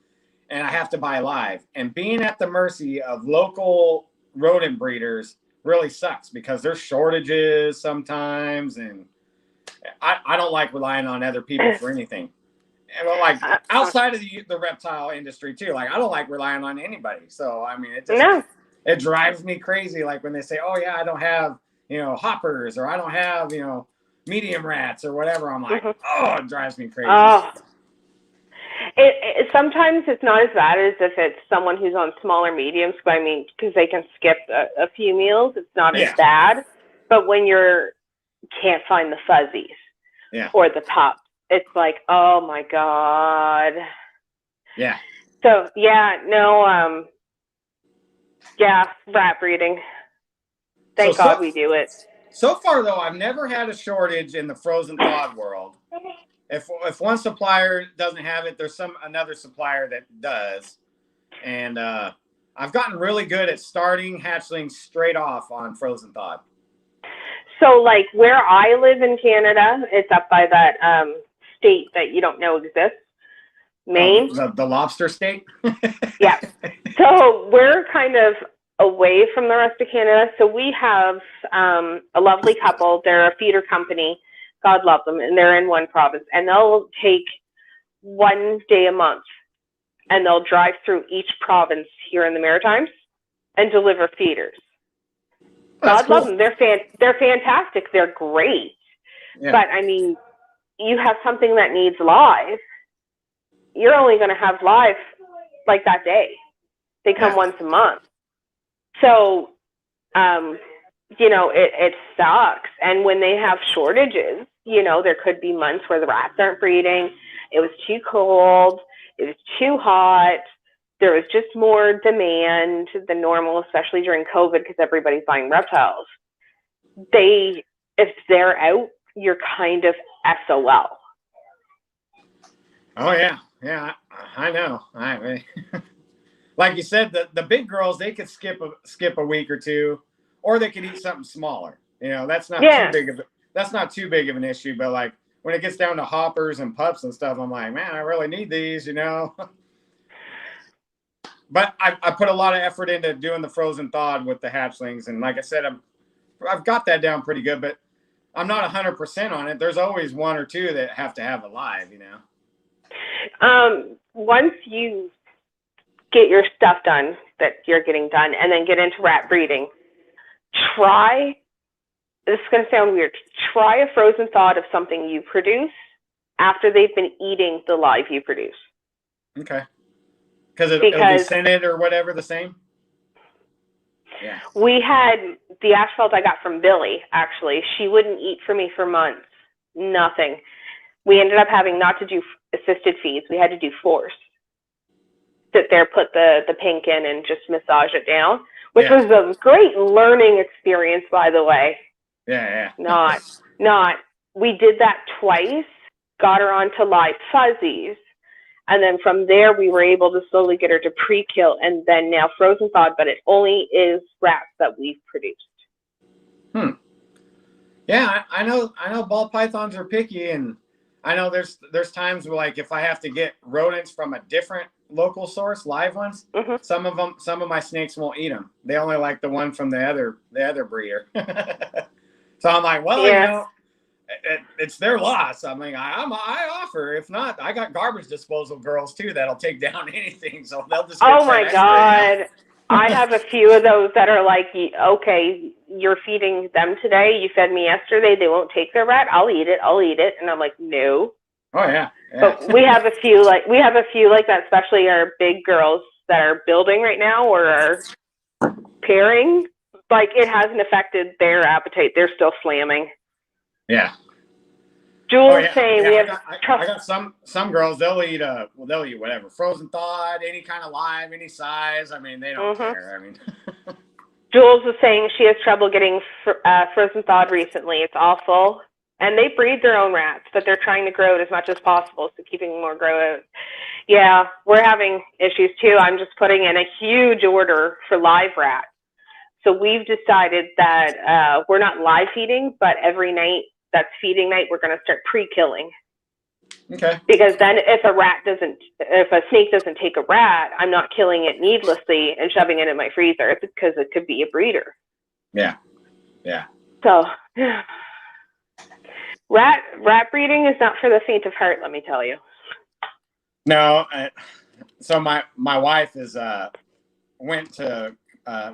[SPEAKER 3] And I have to buy live. And being at the mercy of local rodent breeders really sucks because there's shortages sometimes. And I don't like relying on other people for anything. And like outside of the reptile industry too, like I don't like relying on anybody. So, I mean, it drives me crazy. Like when they say, oh yeah, I don't have, hoppers, or I don't have, medium rats or whatever. I'm like, oh, it drives me crazy.
[SPEAKER 1] It sometimes it's not as bad as if it's someone who's on smaller mediums. But I mean, because they can skip a few meals, it's not as bad. But when can't find the fuzzies or the pups, it's like, oh my God.
[SPEAKER 3] Yeah.
[SPEAKER 1] So rat breeding. Thank God we do it.
[SPEAKER 3] So far though, I've never had a shortage in the frozen thawed world. If one supplier doesn't have it, there's another supplier that does. And I've gotten really good at starting hatchlings straight off on frozen thawed.
[SPEAKER 1] So, like where I live in Canada, it's up by that state that you don't know exists, Maine.
[SPEAKER 3] Oh, the lobster state?
[SPEAKER 1] Yeah. So we're kind of away from the rest of Canada. So we have a lovely couple. They're a feeder company. God love them. And they're in one province. And they'll take 1 day a month. And they'll drive through each province here in the Maritimes and deliver feeders. God love them. They're fantastic. They're great. Yeah. But, I mean, you have something that needs live. You're only going to have live like that day. They come once a month. So, you know, it sucks. And when they have shortages, you know, there could be months where the rats aren't breeding. It was too cold. It was too hot. There was just more demand than normal, especially during COVID because everybody's buying reptiles. If they're out, you're kind of SOL.
[SPEAKER 3] Oh, yeah. Yeah, I know. Like you said, the big girls, they could skip a week or two, or they could eat something smaller. You know, that's not too big of an issue. But like when it gets down to hoppers and pups and stuff, I'm like, man, I really need these, you know. But I put a lot of effort into doing the frozen thawed with the hatchlings, and like I said, I've got that down pretty good. But I'm not 100% on it. There's always one or two that have to have alive, you know.
[SPEAKER 1] Once you get your stuff done that you're getting done and then get into rat breeding, this is going to sound weird, try a frozen thawed of something you produce after they've been eating the live you produce.
[SPEAKER 3] Okay. Because it'll be scented or whatever the same? Yeah.
[SPEAKER 1] We had the asphalt I got from Billy, actually. She wouldn't eat for me for months. Nothing. We ended up having not to do assisted feeds. We had to do force. Sit there, put the pink in, and just massage it down, which was a great learning experience, by the way.
[SPEAKER 3] Yeah.
[SPEAKER 1] Not. We did that twice, got her onto live fuzzies, and then from there we were able to slowly get her to pre-kill, and then now frozen thawed, but it only is rats that we've produced.
[SPEAKER 3] Yeah, I know ball pythons are picky, and I know there's times where, like, if I have to get rodents from a different local source, live ones, some of my snakes won't eat them. They only like the one from the other breeder. So I'm like, well, you know, it's their loss. I mean, I offer. If not, I got garbage disposal girls too that'll take down anything. So they'll just.
[SPEAKER 1] Oh my God. You know? I have a few of those that are like, okay, you're feeding them today. You fed me yesterday. They won't take their rat. I'll eat it. And I'm like, no.
[SPEAKER 3] Oh yeah.
[SPEAKER 1] But we have a few like that, especially our big girls that are building right now or are pairing. Like, it hasn't affected their appetite. They're still slamming.
[SPEAKER 3] Yeah.
[SPEAKER 1] Jules saying we have.
[SPEAKER 3] I got some girls. They'll eat whatever, frozen thawed, any kind of live, any size. I mean, they don't care. I mean.
[SPEAKER 1] Jules was saying she has trouble getting frozen thawed recently. It's awful, and they breed their own rats, but they're trying to grow it as much as possible, so keeping more grow out. Yeah, we're having issues too. I'm just putting in a huge order for live rats. So we've decided that we're not live feeding, but every night that's feeding night, we're going to start pre-killing.
[SPEAKER 3] Okay.
[SPEAKER 1] Because then if a snake doesn't take a rat, I'm not killing it needlessly and shoving it in my freezer because it could be a breeder.
[SPEAKER 3] Yeah.
[SPEAKER 1] So rat breeding is not for the faint of heart, let me tell you.
[SPEAKER 3] No. So my wife went to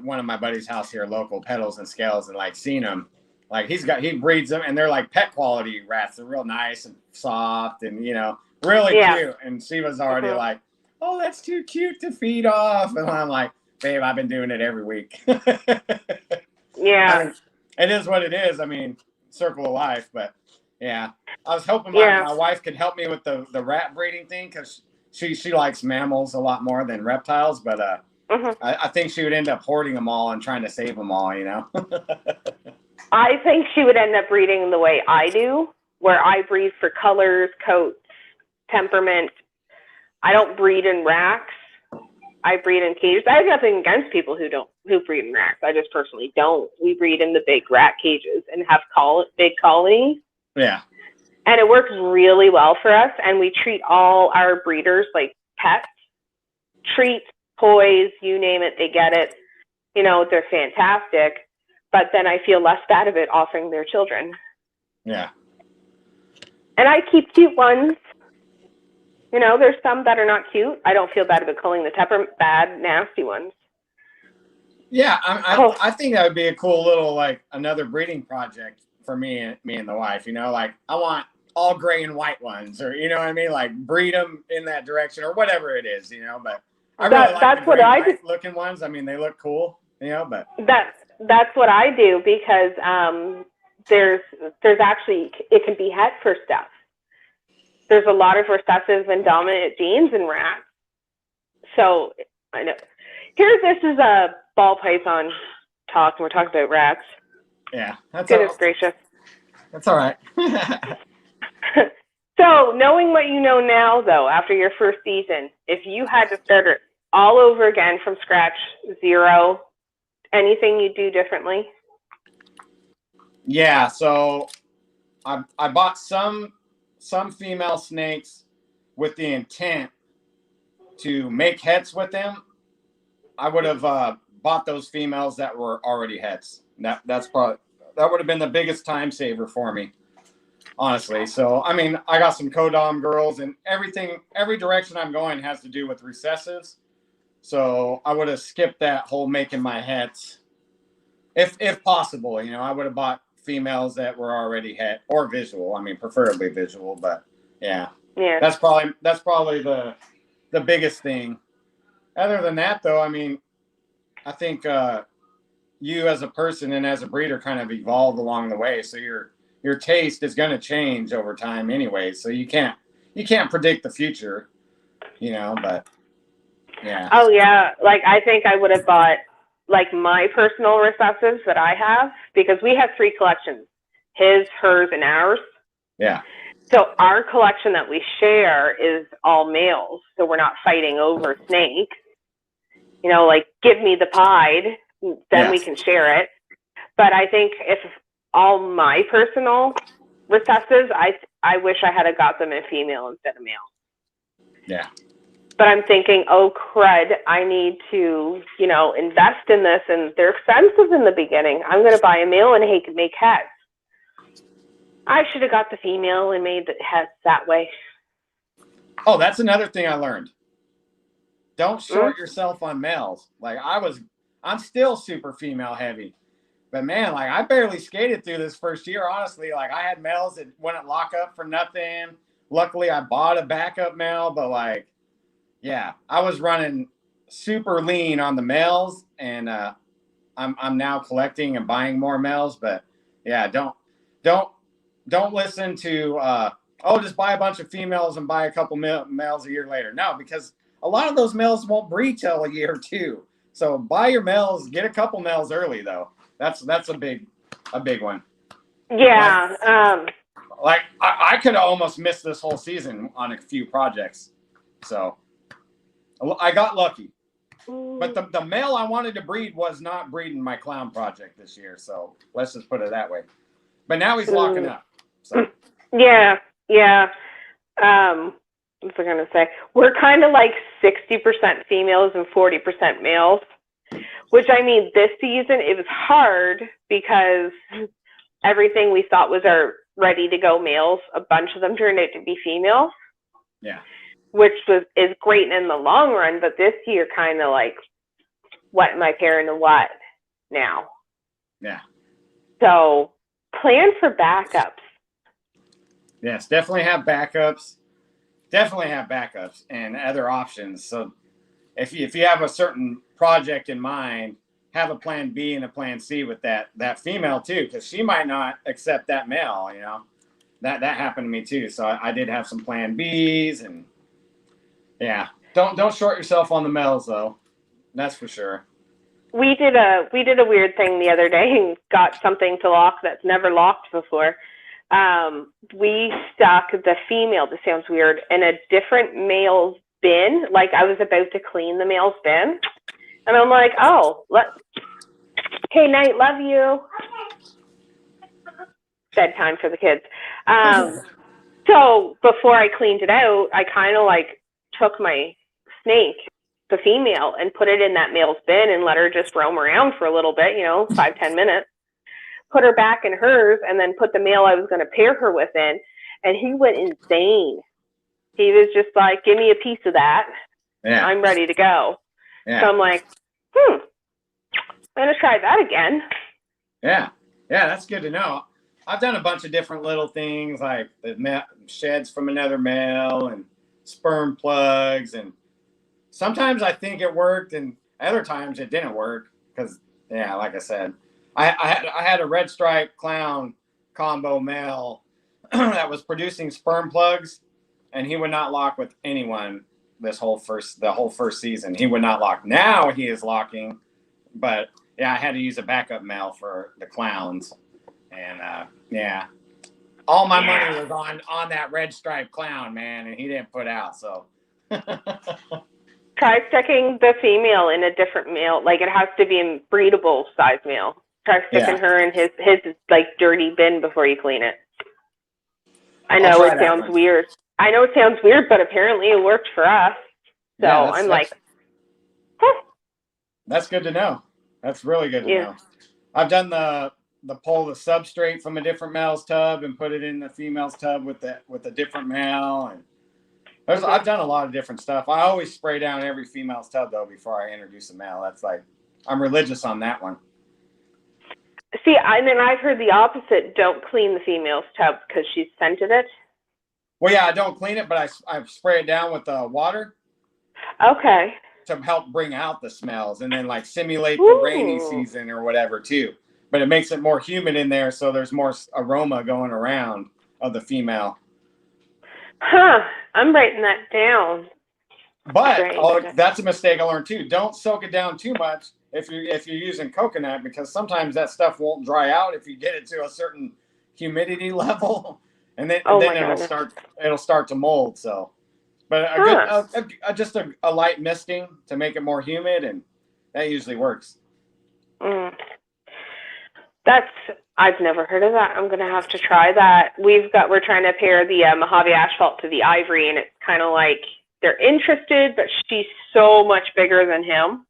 [SPEAKER 3] one of my buddy's house here, local, Petals and Scales, and like seen them. Like he breeds them, and they're like pet quality rats. They're real nice and soft, and you know, really cute. And she was already like, "Oh, that's too cute to feed off." And I'm like, "Babe, I've been doing it every week."
[SPEAKER 1] Yeah,
[SPEAKER 3] I mean, it is what it is. I mean, circle of life. But yeah, I was hoping my wife could help me with the rat breeding thing because she likes mammals a lot more than reptiles. But I think she would end up hoarding them all and trying to save them all. You know.
[SPEAKER 1] I think she would end up breeding the way I do, where I breed for colors, coats, temperament. I don't breed in racks. I breed in cages. I have nothing against people who breed in racks. I just personally don't. We breed in the big rat cages and have big colonies.
[SPEAKER 3] Yeah.
[SPEAKER 1] And it works really well for us. And we treat all our breeders like pets. Treats, toys, you name it, they get it. You know, they're fantastic. But then I feel less bad of it offering their children.
[SPEAKER 3] Yeah.
[SPEAKER 1] And I keep cute ones. You know, there's some that are not cute. I don't feel bad about culling the bad, nasty ones.
[SPEAKER 3] Yeah, I think that would be a cool little, like, another breeding project for me and the wife. You know, like, I want all gray and white ones, or, you know what I mean? Like, breed them in that direction or whatever it is, you know. But I really like the gray and white looking ones. I mean, they look cool, you know, but.
[SPEAKER 1] That's what I do, because there's actually, it can be het for stuff. There's a lot of recessive and dominant genes in rats. So I know. This is a ball python talk, and we're talking about rats.
[SPEAKER 3] Yeah, that's
[SPEAKER 1] goodness gracious.
[SPEAKER 3] That's all right.
[SPEAKER 1] So, knowing what you know now, though, after your first season, if you had to start it all over again from scratch, zero, anything you'd do differently?
[SPEAKER 3] Yeah, so I bought some female snakes with the intent to make hets with them. I would have bought those females that were already hets. That would have been the biggest time saver for me, honestly. So I mean, I got some codom girls, and every direction I'm going has to do with recessives. So I would have skipped that whole making my hets, if possible. You know, I would have bought females that were already het or visual. I mean, preferably visual, but yeah. That's probably the biggest thing. Other than that, though, I mean, I think you as a person and as a breeder kind of evolved along the way. So your taste is going to change over time anyway. So you can't predict the future, you know, but yeah.
[SPEAKER 1] Oh yeah. Like, I think I would have bought, like, my personal recessives that I have, because we have 3 collections, his, hers, and ours.
[SPEAKER 3] Yeah.
[SPEAKER 1] So our collection that we share is all males. So we're not fighting over snakes. You know, like, give me the pied, then we can share it. But I think if all my personal recessives, I wish I had got them in female instead of male.
[SPEAKER 3] Yeah.
[SPEAKER 1] But I'm thinking, oh, crud, I need to, you know, invest in this, and they're expensive in the beginning. I'm going to buy a male and make hets. I should have got the female and made the hets that way.
[SPEAKER 3] Oh, that's another thing I learned. Don't short yourself on males. Like, I'm still super female heavy. But man, like, I barely skated through this first year, honestly. Like, I had males that wouldn't lock up for nothing. Luckily, I bought a backup male, but like, yeah, I was running super lean on the males, and I'm now collecting and buying more males. But yeah, don't listen to just buy a bunch of females and buy a couple males a year later. No, because a lot of those males won't breed till a year or two. So buy your males, get a couple males early though. That's a big one.
[SPEAKER 1] Yeah.
[SPEAKER 3] Like I could have almost missed this whole season on a few projects. So I got lucky. But the male I wanted to breed was not breeding my clown project this year. So let's just put it that way. But now he's locking up. So.
[SPEAKER 1] Yeah. What was I going to say? We're kind of like 60% females and 40% males, which, I mean, this season it was hard because everything we thought was our ready to go males, a bunch of them turned out to be females.
[SPEAKER 3] Yeah.
[SPEAKER 1] Which is great in the long run, but this year kind of like, what am I pairing to what now?
[SPEAKER 3] Yeah.
[SPEAKER 1] So plan for backups.
[SPEAKER 3] Yes, definitely have backups. And other options. So if you have a certain project in mind, have a plan B and a plan C with that female too, because she might not accept that male, you know. That happened to me too. So I did have some plan Bs, and yeah. Don't short yourself on the males though. That's for sure.
[SPEAKER 1] We did a weird thing the other day and got something to lock that's never locked before. We stuck the female, this sounds weird, in a different male's bin, like I was about to clean the male's bin. And I'm like, oh, okay, night, love you. Bedtime for the kids. So before I cleaned it out, I kind of like took my snake, the female, and put it in that male's bin and let her just roam around for a little bit, 5-10 minutes. Put her back in hers, and then put the male I was going to pair her with in, and he went insane. He was just like, give me a piece of that.
[SPEAKER 3] Yeah.
[SPEAKER 1] I'm ready to go.
[SPEAKER 3] Yeah.
[SPEAKER 1] So I'm like, I'm going to try that again.
[SPEAKER 3] Yeah. Yeah, that's good to know. I've done a bunch of different little things like the sheds from another male and sperm plugs. And sometimes I think it worked and other times it didn't work because, yeah, like I said, I had a red stripe clown combo male that was producing sperm plugs, and he would not lock with anyone the whole first season. He would not lock. Now he is locking, but yeah, I had to use a backup male for the clowns, and yeah, all my money was on that red stripe clown, man, and he didn't put out. So
[SPEAKER 1] try sticking the female in a different male, like it has to be a breedable size male. Try sticking her in his like dirty bin before you clean it. I know it sounds weird. I know it sounds weird, but apparently it worked for us. So yeah, I'm like,
[SPEAKER 3] that's good to know. That's really good to know. I've done the pull the substrate from a different male's tub and put it in the female's tub with a different male, and I've done a lot of different stuff. I always spray down every female's tub though before I introduce a male. That's like, I'm religious on that one.
[SPEAKER 1] See, and then I've heard the opposite. Don't clean the female's tub because she's scented it.
[SPEAKER 3] Well, yeah, I don't clean it, but I spray it down with water.
[SPEAKER 1] Okay.
[SPEAKER 3] To help bring out the smells and then like simulate the rainy season or whatever too. But it makes it more humid in there, so there's more aroma going around of the female.
[SPEAKER 1] Huh. I'm writing that down.
[SPEAKER 3] But that's a mistake I learned too. Don't soak it down too much if you're using coconut, because sometimes that stuff won't dry out if you get it to a certain humidity level, and then it'll start to mold. So, but just a light misting to make it more humid, and that usually works.
[SPEAKER 1] I've never heard of that. I'm gonna have to try that. We're trying to pair the Mojave Asphalt to the Ivory, and it's kind of like they're interested, but she's so much bigger than him.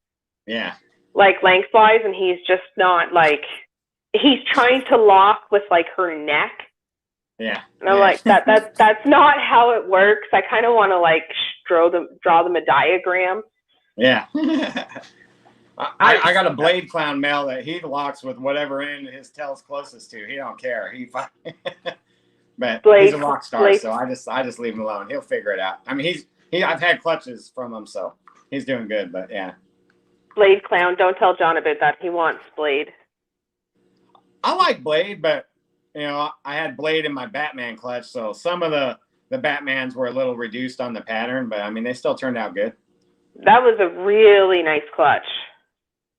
[SPEAKER 3] Yeah.
[SPEAKER 1] Like lengthwise, and he's just not like, he's trying to lock with like her neck.
[SPEAKER 3] Yeah.
[SPEAKER 1] And I'm like, that's not how it works. I kind of want to like draw them a diagram.
[SPEAKER 3] Yeah. I got a blade clown male that he locks with whatever end his tail's closest to. He don't care. But he's a rock star, so I just leave him alone. He'll figure it out. I mean, I've had clutches from him, so he's doing good. But yeah. Blade
[SPEAKER 1] clown. Don't tell John about that. He wants Blade.
[SPEAKER 3] I like Blade, but I had Blade in my Batman clutch, so some of the Batmans were a little reduced on the pattern, but I mean they still turned out good.
[SPEAKER 1] That was a really nice clutch.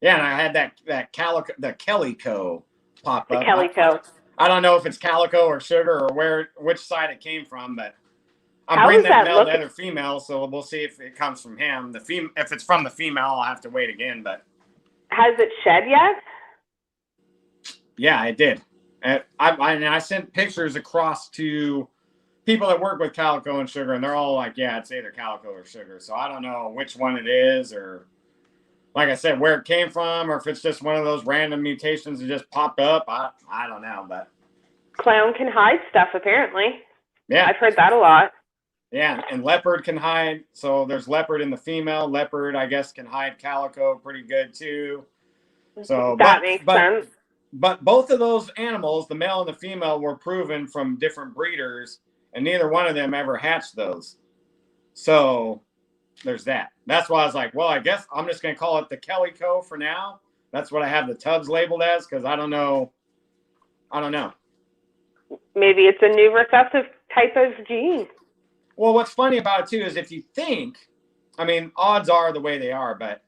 [SPEAKER 3] Yeah, and I had that calico, the Calico pop up.
[SPEAKER 1] The Calico.
[SPEAKER 3] I don't know if it's calico or sugar or which side it came from, but I'm bringing that male to other female, so we'll see if it comes from him. If it's from the female, I'll have to wait again. But
[SPEAKER 1] has it shed yet?
[SPEAKER 3] Yeah, it did. And I sent pictures across to people that work with calico and sugar, and they're all like, "Yeah, it's either calico or sugar." So I don't know which one it is, or like I said, where it came from, or if it's just one of those random mutations that just popped up. I don't know, but
[SPEAKER 1] clown can hide stuff apparently.
[SPEAKER 3] Yeah,
[SPEAKER 1] I've heard that a lot.
[SPEAKER 3] Yeah, and leopard can hide. So there's leopard in the female. Leopard, I guess, can hide calico pretty good too. So
[SPEAKER 1] that makes sense.
[SPEAKER 3] But both of those animals, the male and the female, were proven from different breeders, and neither one of them ever hatched those. So there's that. That's why I was like, well, I guess I'm just going to call it the Calico for now. That's what I have the tubs labeled as, because I don't know.
[SPEAKER 1] Maybe it's a new recessive type of gene.
[SPEAKER 3] Well, what's funny about it, too, is if you think, I mean, odds are the way they are, but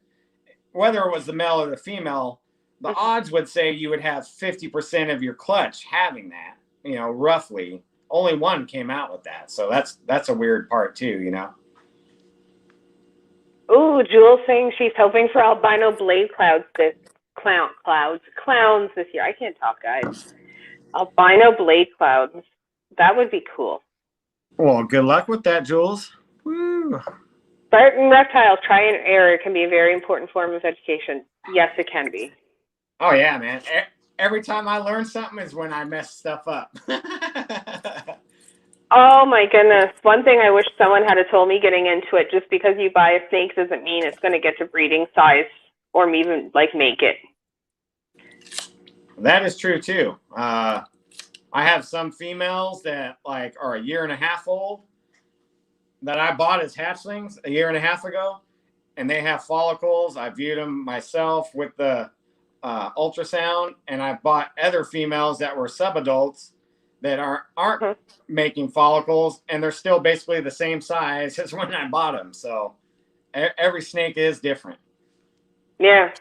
[SPEAKER 3] whether it was the male or the female, the odds would say you would have 50% of your clutch having that, roughly. Only one came out with that. So that's a weird part, too,
[SPEAKER 1] Ooh, Jules saying she's hoping for albino blade clouds clowns this year. I can't talk, guys. Albino blade clouds. That would be cool.
[SPEAKER 3] Well, good luck with that, Jules. Woo.
[SPEAKER 1] Certain reptiles, try and error can be a very important form of education. Yes, it can be.
[SPEAKER 3] Oh, yeah, man. Every time I learn something is when I mess stuff up.
[SPEAKER 1] Oh, my goodness. One thing I wish someone had told me getting into it, just because you buy a snake doesn't mean it's going to get to breeding size or even, like, make it.
[SPEAKER 3] That is true, too. I have some females that, like, are a year and a half old that I bought as hatchlings a year and a half ago, and they have follicles. I viewed them myself with the ultrasound, and I bought other females that were subadults that aren't making follicles, and they're still basically the same size as when I bought them. So every snake is different.
[SPEAKER 1] Yeah,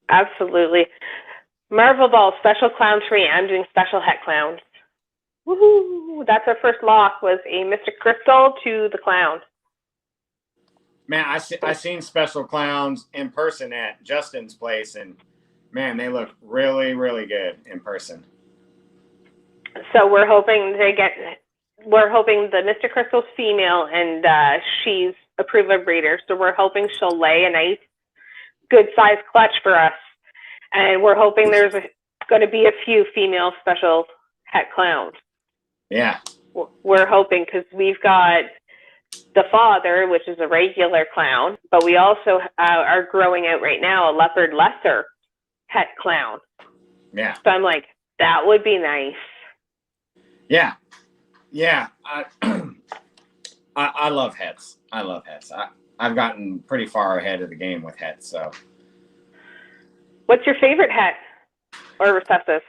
[SPEAKER 1] absolutely. Marvel Ball, special clown tree. I'm doing special het clowns. Woohoo! That's our first lock, was a Mystic Crystal to the clown.
[SPEAKER 3] Man, I seen special clowns in person at Justin's place, and man, they look really, really good in person. So
[SPEAKER 1] we're hoping the Mystic Crystal's female, and she's a proven breeder. So we're hoping she'll lay a nice, good size clutch for us. And we're hoping there's going to be a few female special het clowns.
[SPEAKER 3] Yeah.
[SPEAKER 1] We're hoping, because we've got the father, which is a regular clown, but we also are growing out right now a leopard lesser het clown.
[SPEAKER 3] Yeah.
[SPEAKER 1] So I'm like, that would be nice.
[SPEAKER 3] Yeah. Yeah. I love hets. I love hets. I've gotten pretty far ahead of the game with hets. So.
[SPEAKER 1] What's your favorite het or recessive?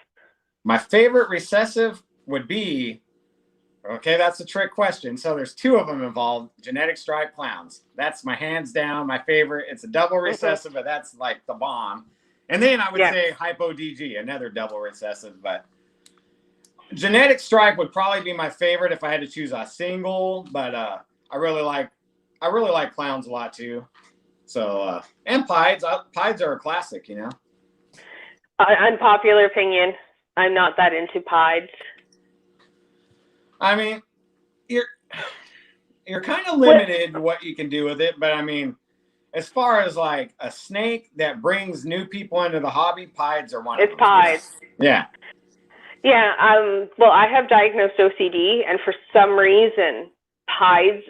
[SPEAKER 3] My favorite recessive would be, okay, that's a trick question. So there's two of them involved, genetic stripe clowns. That's my hands down, my favorite. It's a double recessive, but that's like the bomb. And then I would say Hypo DG, another double recessive, but genetic stripe would probably be my favorite if I had to choose a single, but I really like clowns a lot too. So, and pieds. Pieds are a classic, you know.
[SPEAKER 1] Unpopular opinion. I'm not that into pieds.
[SPEAKER 3] I mean, you're kind of limited what you can do with it, but I mean, as far as like a snake that brings new people into the hobby, pieds are one of them.
[SPEAKER 1] It's pieds.
[SPEAKER 3] Yeah.
[SPEAKER 1] Yeah. Well, I have diagnosed OCD, and for some reason, pieds,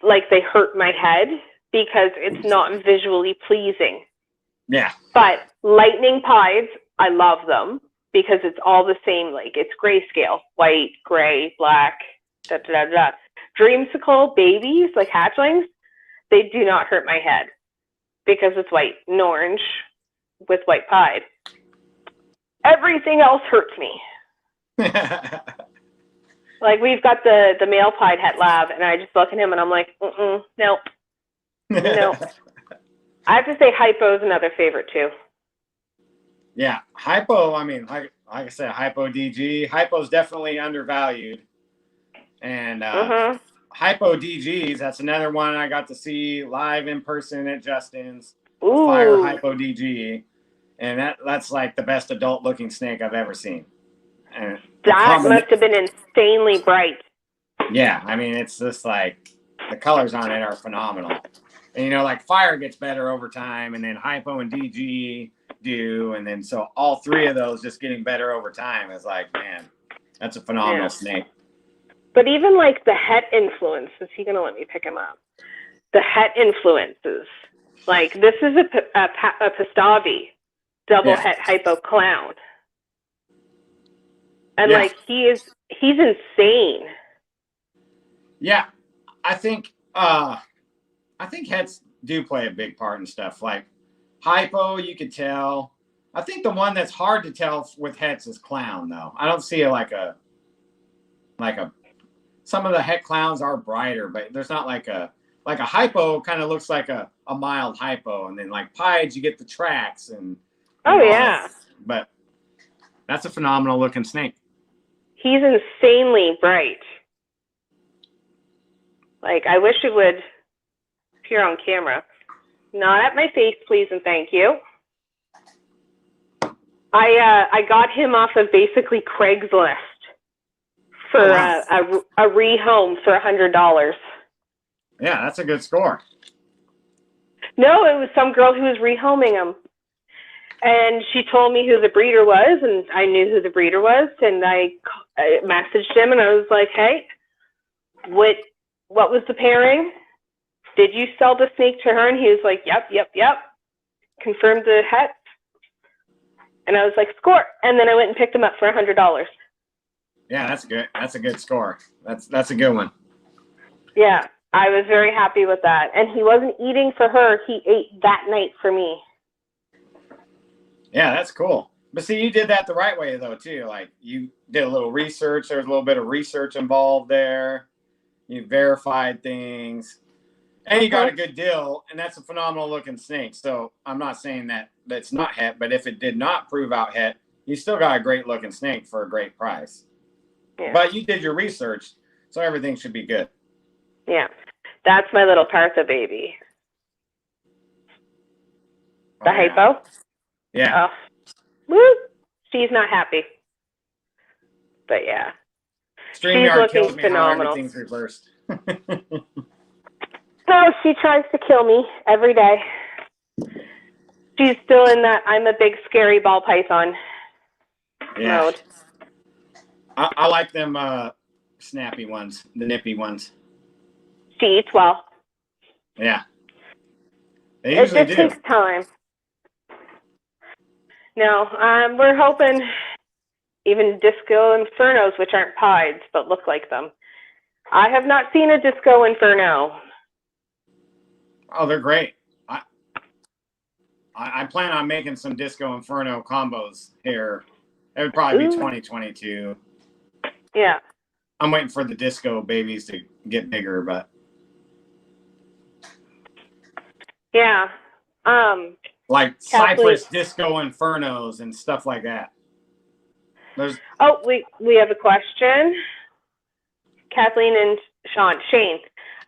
[SPEAKER 1] like, they hurt my head because it's not visually pleasing.
[SPEAKER 3] Yeah.
[SPEAKER 1] But lightning pieds, I love them because it's all the same. Like, it's grayscale, white, gray, black, da da da da. Dreamsicle babies, like hatchlings, they do not hurt my head because it's white and orange with white pied. Everything else hurts me. Like, we've got the male pied het lab, and I just look at him and I'm like, nope. Nope. I have to say Hypo is another favorite too.
[SPEAKER 3] Yeah, Hypo, I mean, like I said, Hypo DG. Hypo's definitely undervalued. And Hypo DGs, that's another one I got to see live in person at Justin's.
[SPEAKER 1] Ooh.
[SPEAKER 3] Fire Hypo DG. And that's like the best adult looking snake I've ever seen. And
[SPEAKER 1] that must have been insanely bright.
[SPEAKER 3] Yeah, I mean, it's just like the colors on it are phenomenal. And, you know, like Fire gets better over time, and then Hypo and DG do, and then so all three of those just getting better over time is like, man, that's a phenomenal snake.
[SPEAKER 1] But even like the het influence, is he going to let me pick him up? The het influences, like this is a Pastavi double het Hypo clown. And like he's insane.
[SPEAKER 3] Yeah, I think hets do play a big part in stuff. Like Hypo, you could tell. I think the one that's hard to tell with hets is clown, though. I don't see like a. Some of the het clowns are brighter, but there's not like a Hypo kind of looks like a mild Hypo, and then like pieds you get the tracks and. But that's a phenomenal looking snake.
[SPEAKER 1] He's insanely bright. Like, I wish it would appear on camera. Not at my face, please and thank you. I got him off of basically Craigslist for a rehome for $100.
[SPEAKER 3] Yeah, that's a good score.
[SPEAKER 1] No, it was some girl who was rehoming him. And she told me who the breeder was, and I knew who the breeder was, and I messaged him, and I was like, hey, what was the pairing? Did you sell the snake to her? And he was like, yep. Confirmed the het. And I was like, score. And then I went and picked him up for $100.
[SPEAKER 3] Yeah, that's good. That's a good score. That's a good one.
[SPEAKER 1] Yeah, I was very happy with that. And he wasn't eating for her. He ate that night for me.
[SPEAKER 3] Yeah, that's cool. But see, you did that the right way, though, too. Like, you did a little research. There was a little bit of research involved there. You verified things. And you got a good deal, and that's a phenomenal-looking snake. So I'm not saying that that's not het, but if it did not prove out het, you still got a great-looking snake for a great price. Yeah. But you did your research, so everything should be good.
[SPEAKER 1] Yeah. That's my little Partha baby. The hypo?
[SPEAKER 3] Yeah.
[SPEAKER 1] Oh. Woo! She's not happy. But, yeah.
[SPEAKER 3] StreamYard kills me how everything's reversed.
[SPEAKER 1] No, she tries to kill me every day. She's still in that I'm a big scary ball python mode.
[SPEAKER 3] I like them snappy ones, the nippy ones.
[SPEAKER 1] She eats well.
[SPEAKER 3] Yeah. They usually do. It
[SPEAKER 1] just takes time. No, we're hoping even Disco Infernos, which aren't pieds, but look like them. I have not seen a Disco Inferno.
[SPEAKER 3] Oh, they're great. I plan on making some Disco Inferno combos here. It would probably be 2022.
[SPEAKER 1] Yeah.
[SPEAKER 3] I'm waiting for the Disco babies to get bigger, but.
[SPEAKER 1] Yeah.
[SPEAKER 3] Like Cypress Disco Infernos and stuff like that.
[SPEAKER 1] We have a question. Kathleen and Shane.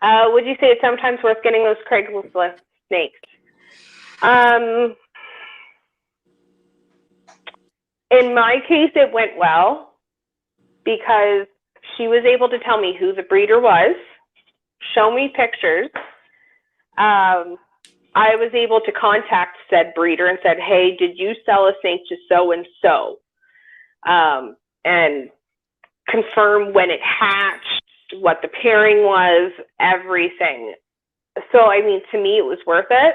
[SPEAKER 1] Would you say it's sometimes worth getting those Craigslist snakes? In my case, it went well because she was able to tell me who the breeder was, show me pictures. I was able to contact said breeder and said, hey, did you sell a snake to so-and-so? And confirm when it hatched, what the pairing was, everything. So, I mean, to me, it was worth it.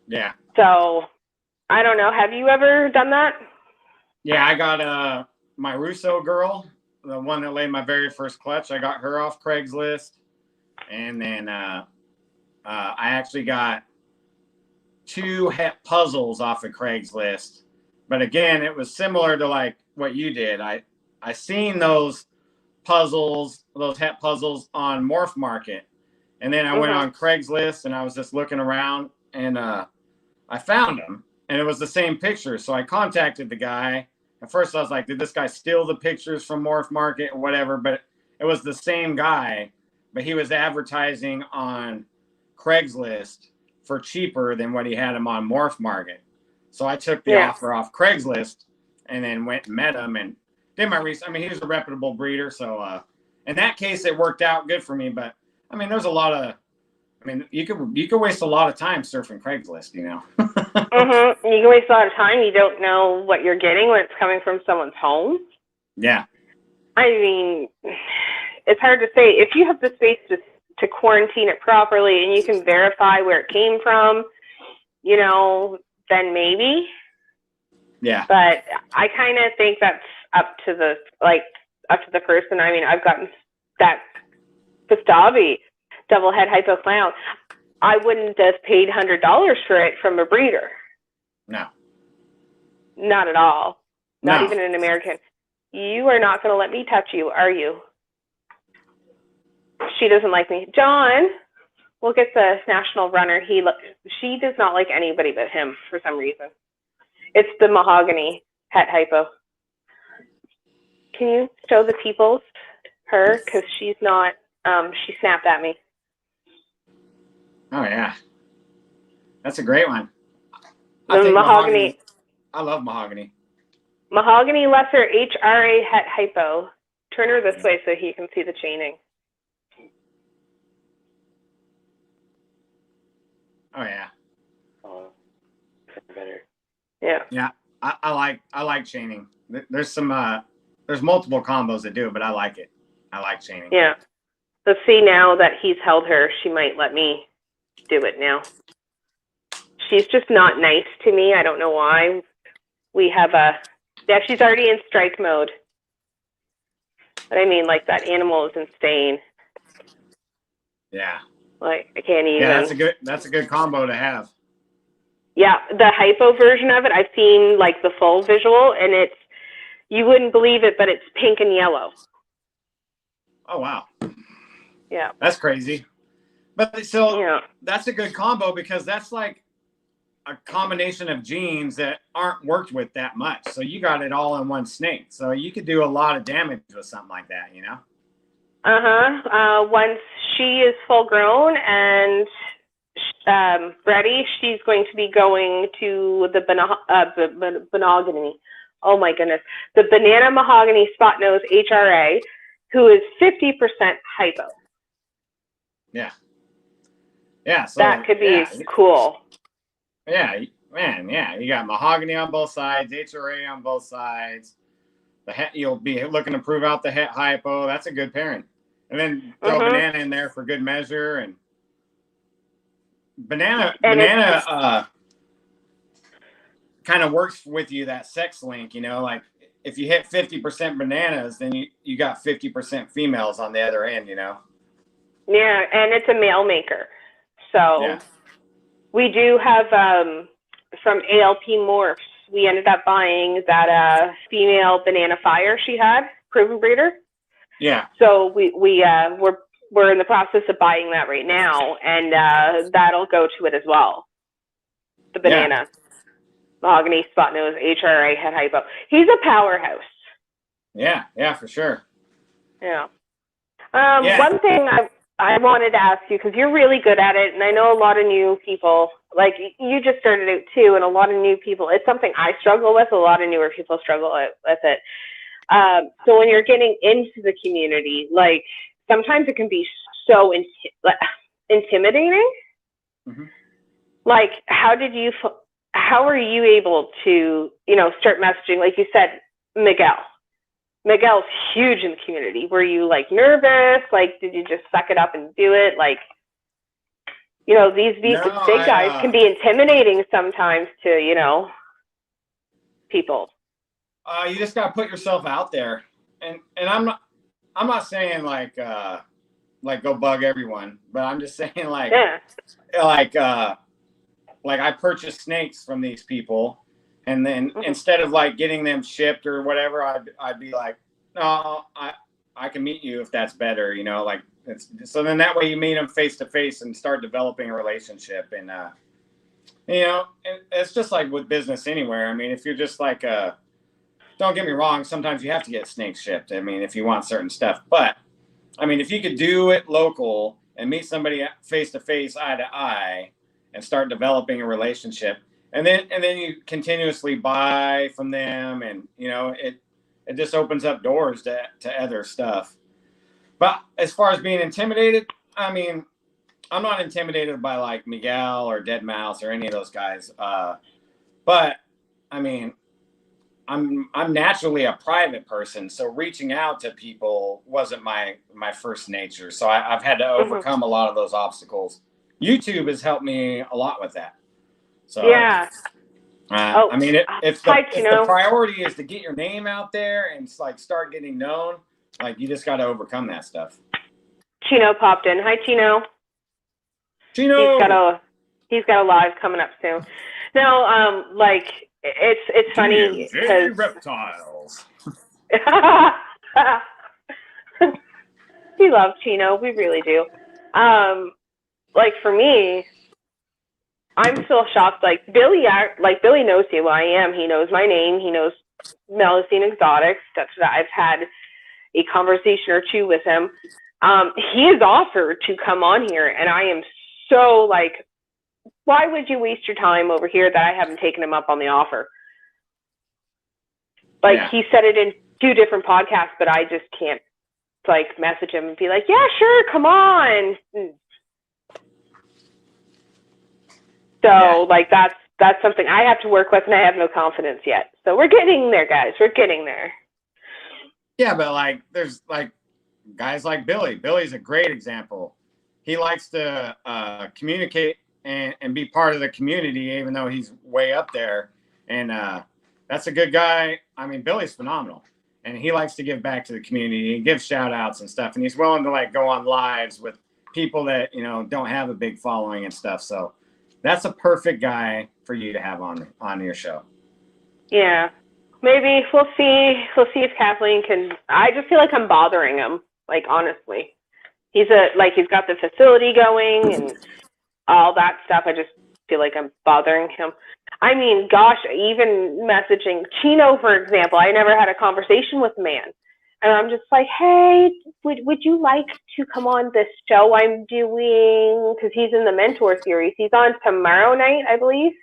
[SPEAKER 3] Yeah.
[SPEAKER 1] So, I don't know. Have you ever done that?
[SPEAKER 3] Yeah, I got my Russo girl, the one that laid my very first clutch. I got her off Craigslist. And then I actually got 2 het puzzles off of Craigslist. But again, it was similar to like what you did. I seen those puzzles, those het puzzles on Morph Market. And then I went on Craigslist and I was just looking around and I found them and it was the same picture. So I contacted the guy. At first I was like, did this guy steal the pictures from Morph Market or whatever? But it was the same guy, but he was advertising on Craigslist for cheaper than what he had him on Morph Market. So I took the offer off Craigslist and then went and met him and did my research. I mean, he was a reputable breeder. So in that case, it worked out good for me. But I mean, there's a lot of, I mean, you could waste a lot of time surfing Craigslist, you know?
[SPEAKER 1] You can waste a lot of time. You don't know what you're getting when it's coming from someone's home.
[SPEAKER 3] Yeah.
[SPEAKER 1] I mean, it's hard to say. If you have the space to quarantine it properly and you can verify where it came from, you know, then maybe.
[SPEAKER 3] Yeah.
[SPEAKER 1] But I kind of think that's up to the person. I mean, I've gotten that Gustavi double head hypo clown. I wouldn't have paid $100 for it from a breeder.
[SPEAKER 3] No.
[SPEAKER 1] Not at all. Not even an American. You are not going to let me touch you, are you? She doesn't like me. John, we'll get the national runner. She does not like anybody but him for some reason. It's the mahogany het hypo. Can you show the peoples her? Because she's not, she snapped at me.
[SPEAKER 3] Oh yeah, that's a great one.
[SPEAKER 1] The mahogany.
[SPEAKER 3] I love mahogany.
[SPEAKER 1] Mahogany lesser HRA het hypo. Turn her this way so he can see the chaining.
[SPEAKER 3] Oh yeah.
[SPEAKER 1] Oh, better. Yeah.
[SPEAKER 3] Yeah, I like chaining. There's multiple combos that do it, but I like it. I like chaining.
[SPEAKER 1] Yeah. Let's see now that he's held her, she might let me do it now. She's just not nice to me. I don't know why. We have yeah, she's already in strike mode. But I mean, like, that animal is insane.
[SPEAKER 3] Yeah.
[SPEAKER 1] Like, I can't even.
[SPEAKER 3] Yeah, that's a good combo to have.
[SPEAKER 1] Yeah, the hypo version of it, I've seen, like, the full visual, and it's, you wouldn't believe it, but it's pink and yellow.
[SPEAKER 3] Oh, wow.
[SPEAKER 1] Yeah.
[SPEAKER 3] That's crazy. But so that's a good combo because that's like a combination of genes that aren't worked with that much. So you got it all in one snake. So you could do a lot of damage with something like that, you know?
[SPEAKER 1] Once she is full grown and ready, she's going to be going to the monogamy. Oh my goodness. The banana mahogany spot nose HRA, who is 50% hypo.
[SPEAKER 3] Yeah. Yeah. So
[SPEAKER 1] that could be cool.
[SPEAKER 3] Yeah, man. Yeah. You got mahogany on both sides, HRA on both sides. You'll be looking to prove out the het hypo. That's a good pairing. And then throw banana in there for good measure. And banana kind of works with you, that sex link, you know, like if you hit 50% bananas, then you got 50% females on the other end, you know?
[SPEAKER 1] Yeah, and it's a male maker. So we do have from ALP Morphs, we ended up buying that female banana fire she had, proven breeder.
[SPEAKER 3] Yeah.
[SPEAKER 1] So we're in the process of buying that right now, and that'll go to it as well. The banana. Mahogany, spot nose, HRA, het hypo. He's a powerhouse.
[SPEAKER 3] Yeah, for sure.
[SPEAKER 1] Yeah. One thing I wanted to ask you, because you're really good at it, and I know a lot of new people, like you just started out too, and a lot of new people, it's something I struggle with, a lot of newer people struggle with it. So when you're getting into the community, like sometimes it can be so intimidating. Mm-hmm. Like, how are you able to, start messaging? Like you said, Miguel's huge in the community. Were you like nervous? Like, did you just suck it up and do it? Like, these big guys can be intimidating sometimes to, people.
[SPEAKER 3] You just got to put yourself out there. And I'm not saying like go bug everyone, but I'm just saying like I purchased snakes from these people, and then instead of like getting them shipped or whatever, I'd be like, no, I can meet you if that's better, like so then that way you meet them face to face and start developing a relationship. And it's just like with business anywhere. I mean, if you're just like don't get me wrong, sometimes you have to get snakes shipped. I mean, if you want certain stuff, but I mean, if you could do it local and meet somebody face to face, eye to eye, and start developing a relationship, and then you continuously buy from them, and it just opens up doors to other stuff. But as far as being intimidated, I mean, I'm not intimidated by like Miguel or Dead Mouse or any of those guys. But I mean, I'm naturally a private person, so reaching out to people wasn't my first nature. So I've had to overcome a lot of those obstacles. YouTube has helped me a lot with that. So I mean, if the priority is to get your name out there and like start getting known, like you just got to overcome that stuff.
[SPEAKER 1] Chino popped in. Hi, Chino.
[SPEAKER 3] Chino.
[SPEAKER 1] He's got a live coming up soon. Now, like it's funny because
[SPEAKER 3] reptiles.
[SPEAKER 1] We love Chino. We really do. Like for me, I'm still shocked. Like Billy knows who I am. He knows my name. He knows Melusine Xotics. I've had a conversation or two with him. He has offered to come on here, and I am so like, why would you waste your time over here that I haven't taken him up on the offer? Like, he said it in 2 different podcasts, but I just can't, like, message him and be like, yeah, sure, come on. So, like, that's something I have to work with, and I have no confidence yet. So we're getting there, guys. We're getting there.
[SPEAKER 3] Yeah, but, like, there's, like, guys like Billy. Billy's a great example. He likes to communicate and be part of the community, even though he's way up there. And that's a good guy. I mean, Billy's phenomenal. And he likes to give back to the community. He gives shout outs and stuff. And he's willing to, like, go on lives with people that, you know, don't have a big following and stuff. So that's a perfect guy for you to have on your show. Yeah.
[SPEAKER 1] Maybe we'll see. We'll see if Kathleen can. I just feel like I'm bothering him. Like, honestly, he's got the facility going and all that stuff. I just feel like I'm bothering him. I mean, gosh, even messaging Chino, for example, I never had a conversation with the man. And I'm just like, hey, would you like to come on this show I'm doing? Because he's in the Mentor series. He's on tomorrow night, I believe.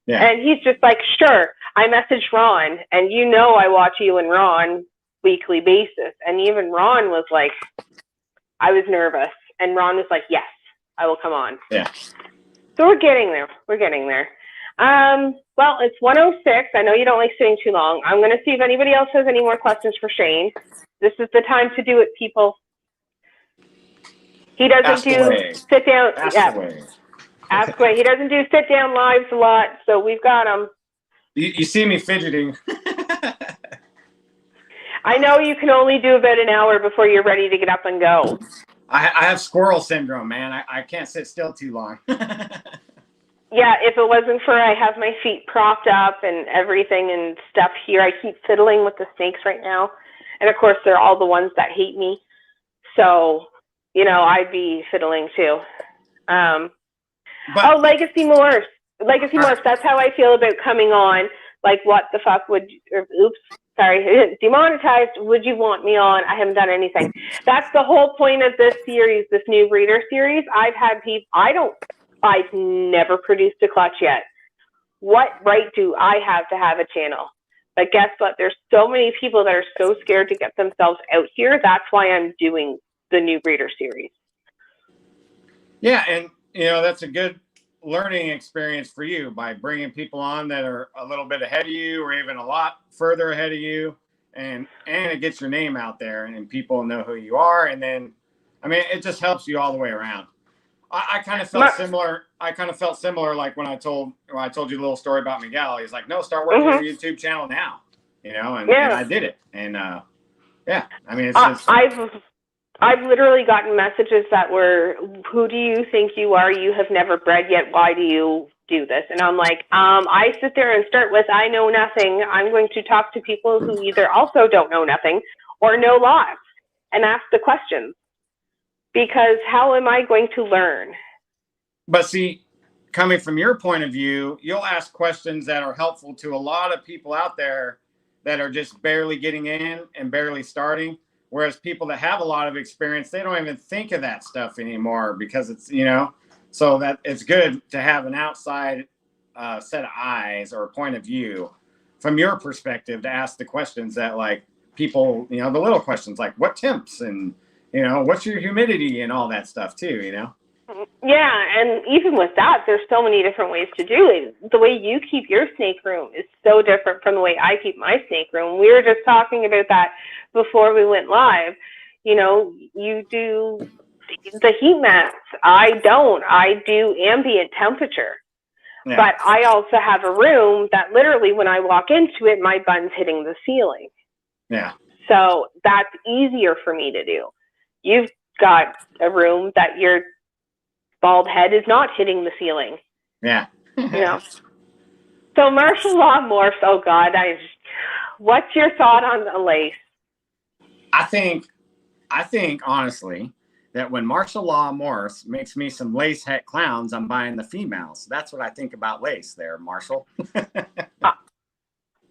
[SPEAKER 1] Yeah. And he's just like, sure. I messaged Ron, and you know I watch you and Ron weekly basis. And even Ron was like, I was nervous. And Ron was like, yes, I will come on.
[SPEAKER 3] Yeah.
[SPEAKER 1] So we're getting there. We're getting there. Well, it's 1:06. I know you don't like sitting too long. I'm going to see if anybody else has any more questions for Shane. This is the time to do it, people. He doesn't sit down. Ask away. He doesn't do sit down lives a lot, so we've got him.
[SPEAKER 3] You see me fidgeting.
[SPEAKER 1] I know you can only do about an hour before you're ready to get up and go.
[SPEAKER 3] I have squirrel syndrome, man. I can't sit still too long.
[SPEAKER 1] Yeah, if it wasn't for I have my feet propped up and everything and stuff here, I keep fiddling with the snakes right now. And, of course, they're all the ones that hate me. So, you know, I'd be fiddling too. Legacy Morphs. Legacy Morphs, that's how I feel about coming on. Like, what the fuck demonetized, would you want me on? I haven't done anything. That's the whole point of this series, this new breeder series. I've had people, I've never produced a clutch yet. What right do I have to have a channel? But guess what? There's so many people that are so scared to get themselves out here. That's why I'm doing the new breeder series.
[SPEAKER 3] Yeah, and you know, that's a good learning experience for you by bringing people on that are a little bit ahead of you or even a lot further ahead of you, and it gets your name out there and people know who you are. And then, I mean, it just helps you all the way around. I kind of felt similar. Like when I told you a little story about Miguel. He's like, no, start working your YouTube channel now, you know, and I did it. And yeah, I mean, it's just, I've literally gotten messages that were, who do you think you are? You have never bred yet. Why do you do this? And I'm like, I sit there and start with, I know nothing. I'm going to talk to people who either also don't know nothing or know lots and ask the questions. Because how am I going to learn? But see, coming from your point of view, you'll ask questions that are helpful to a lot of people out there that are just barely getting in and barely starting. Whereas people that have a lot of experience, they don't even think of that stuff anymore because it's, you know, so that it's good to have an outside set of eyes or point of view from your perspective to ask the questions that, like, people, you know, the little questions like what temps and, you know, what's your humidity and all that stuff too, you know? Yeah, and even with that, there's so many different ways to do it. The way you keep your snake room is so different from the way I keep my snake room. We were just talking about that before we went live. You know, you do the heat mats. I don't. I do ambient temperature. Yeah. But I also have a room that literally when I walk into it, my bun's hitting the ceiling. Yeah. So that's easier for me to do. You've got a room that your bald head is not hitting the ceiling. Yeah. You know. So martial law morphs, oh God, what's your thought on the lace? I think honestly that when martial law morphs makes me some lace het clowns, I'm buying the females. That's what I think about lace there, Marshall.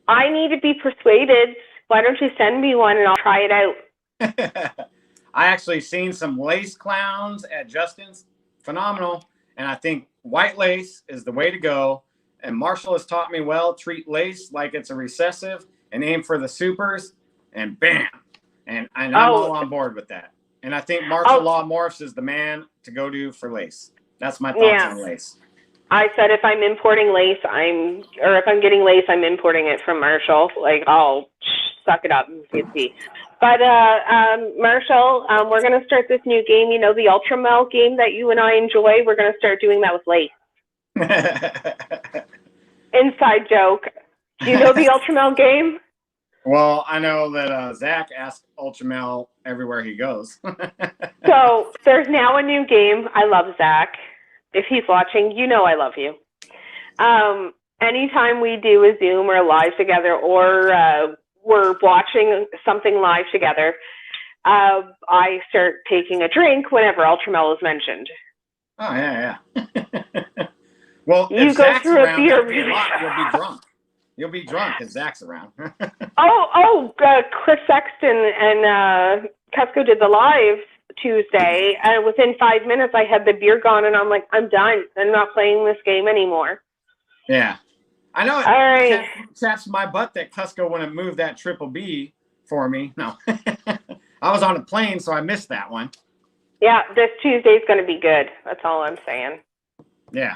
[SPEAKER 3] I need to be persuaded. Why don't you send me one and I'll try it out? I actually seen some lace clowns at Justin's, phenomenal. And I think white lace is the way to go. And Marshall has taught me well, treat lace like it's a recessive and aim for the supers, and bam. And I'm all on board with that. And I think Marshall Law Morphs is the man to go to for lace. That's my thoughts on lace.
[SPEAKER 1] I said if I'm importing lace, if I'm getting lace, I'm importing it from Marshall. Like, I'll suck it up and see. But Marshall, we're going to start this new game. You know, the Ultramel game that you and I enjoy. We're going to start doing that with lace. Inside joke. Do you know the Ultramel game?
[SPEAKER 3] Well, I know that Zach asks Ultramel everywhere he goes.
[SPEAKER 1] So there's now a new game. I love Zach. If he's watching, you know I love you. Anytime we do a Zoom or a live together, or we're watching something live together, I start taking a drink whenever Ultramel is mentioned.
[SPEAKER 3] Oh, yeah. Well,
[SPEAKER 1] you
[SPEAKER 3] if
[SPEAKER 1] go
[SPEAKER 3] Zach's
[SPEAKER 1] through
[SPEAKER 3] around,
[SPEAKER 1] a beer.
[SPEAKER 3] you'll be drunk. You'll be drunk if Zach's around.
[SPEAKER 1] Chris Sexton and Cusco did the live Tuesday, and within 5 minutes I had the beer gone, and I'm like, I'm done. I'm not playing this game anymore.
[SPEAKER 3] Yeah. I know it.
[SPEAKER 1] All right.
[SPEAKER 3] Chaps my butt that Cusco wouldn't move that triple B for me. No. I was on a plane, so I missed that one.
[SPEAKER 1] Yeah, this Tuesday's going to be good. That's all I'm saying.
[SPEAKER 3] Yeah.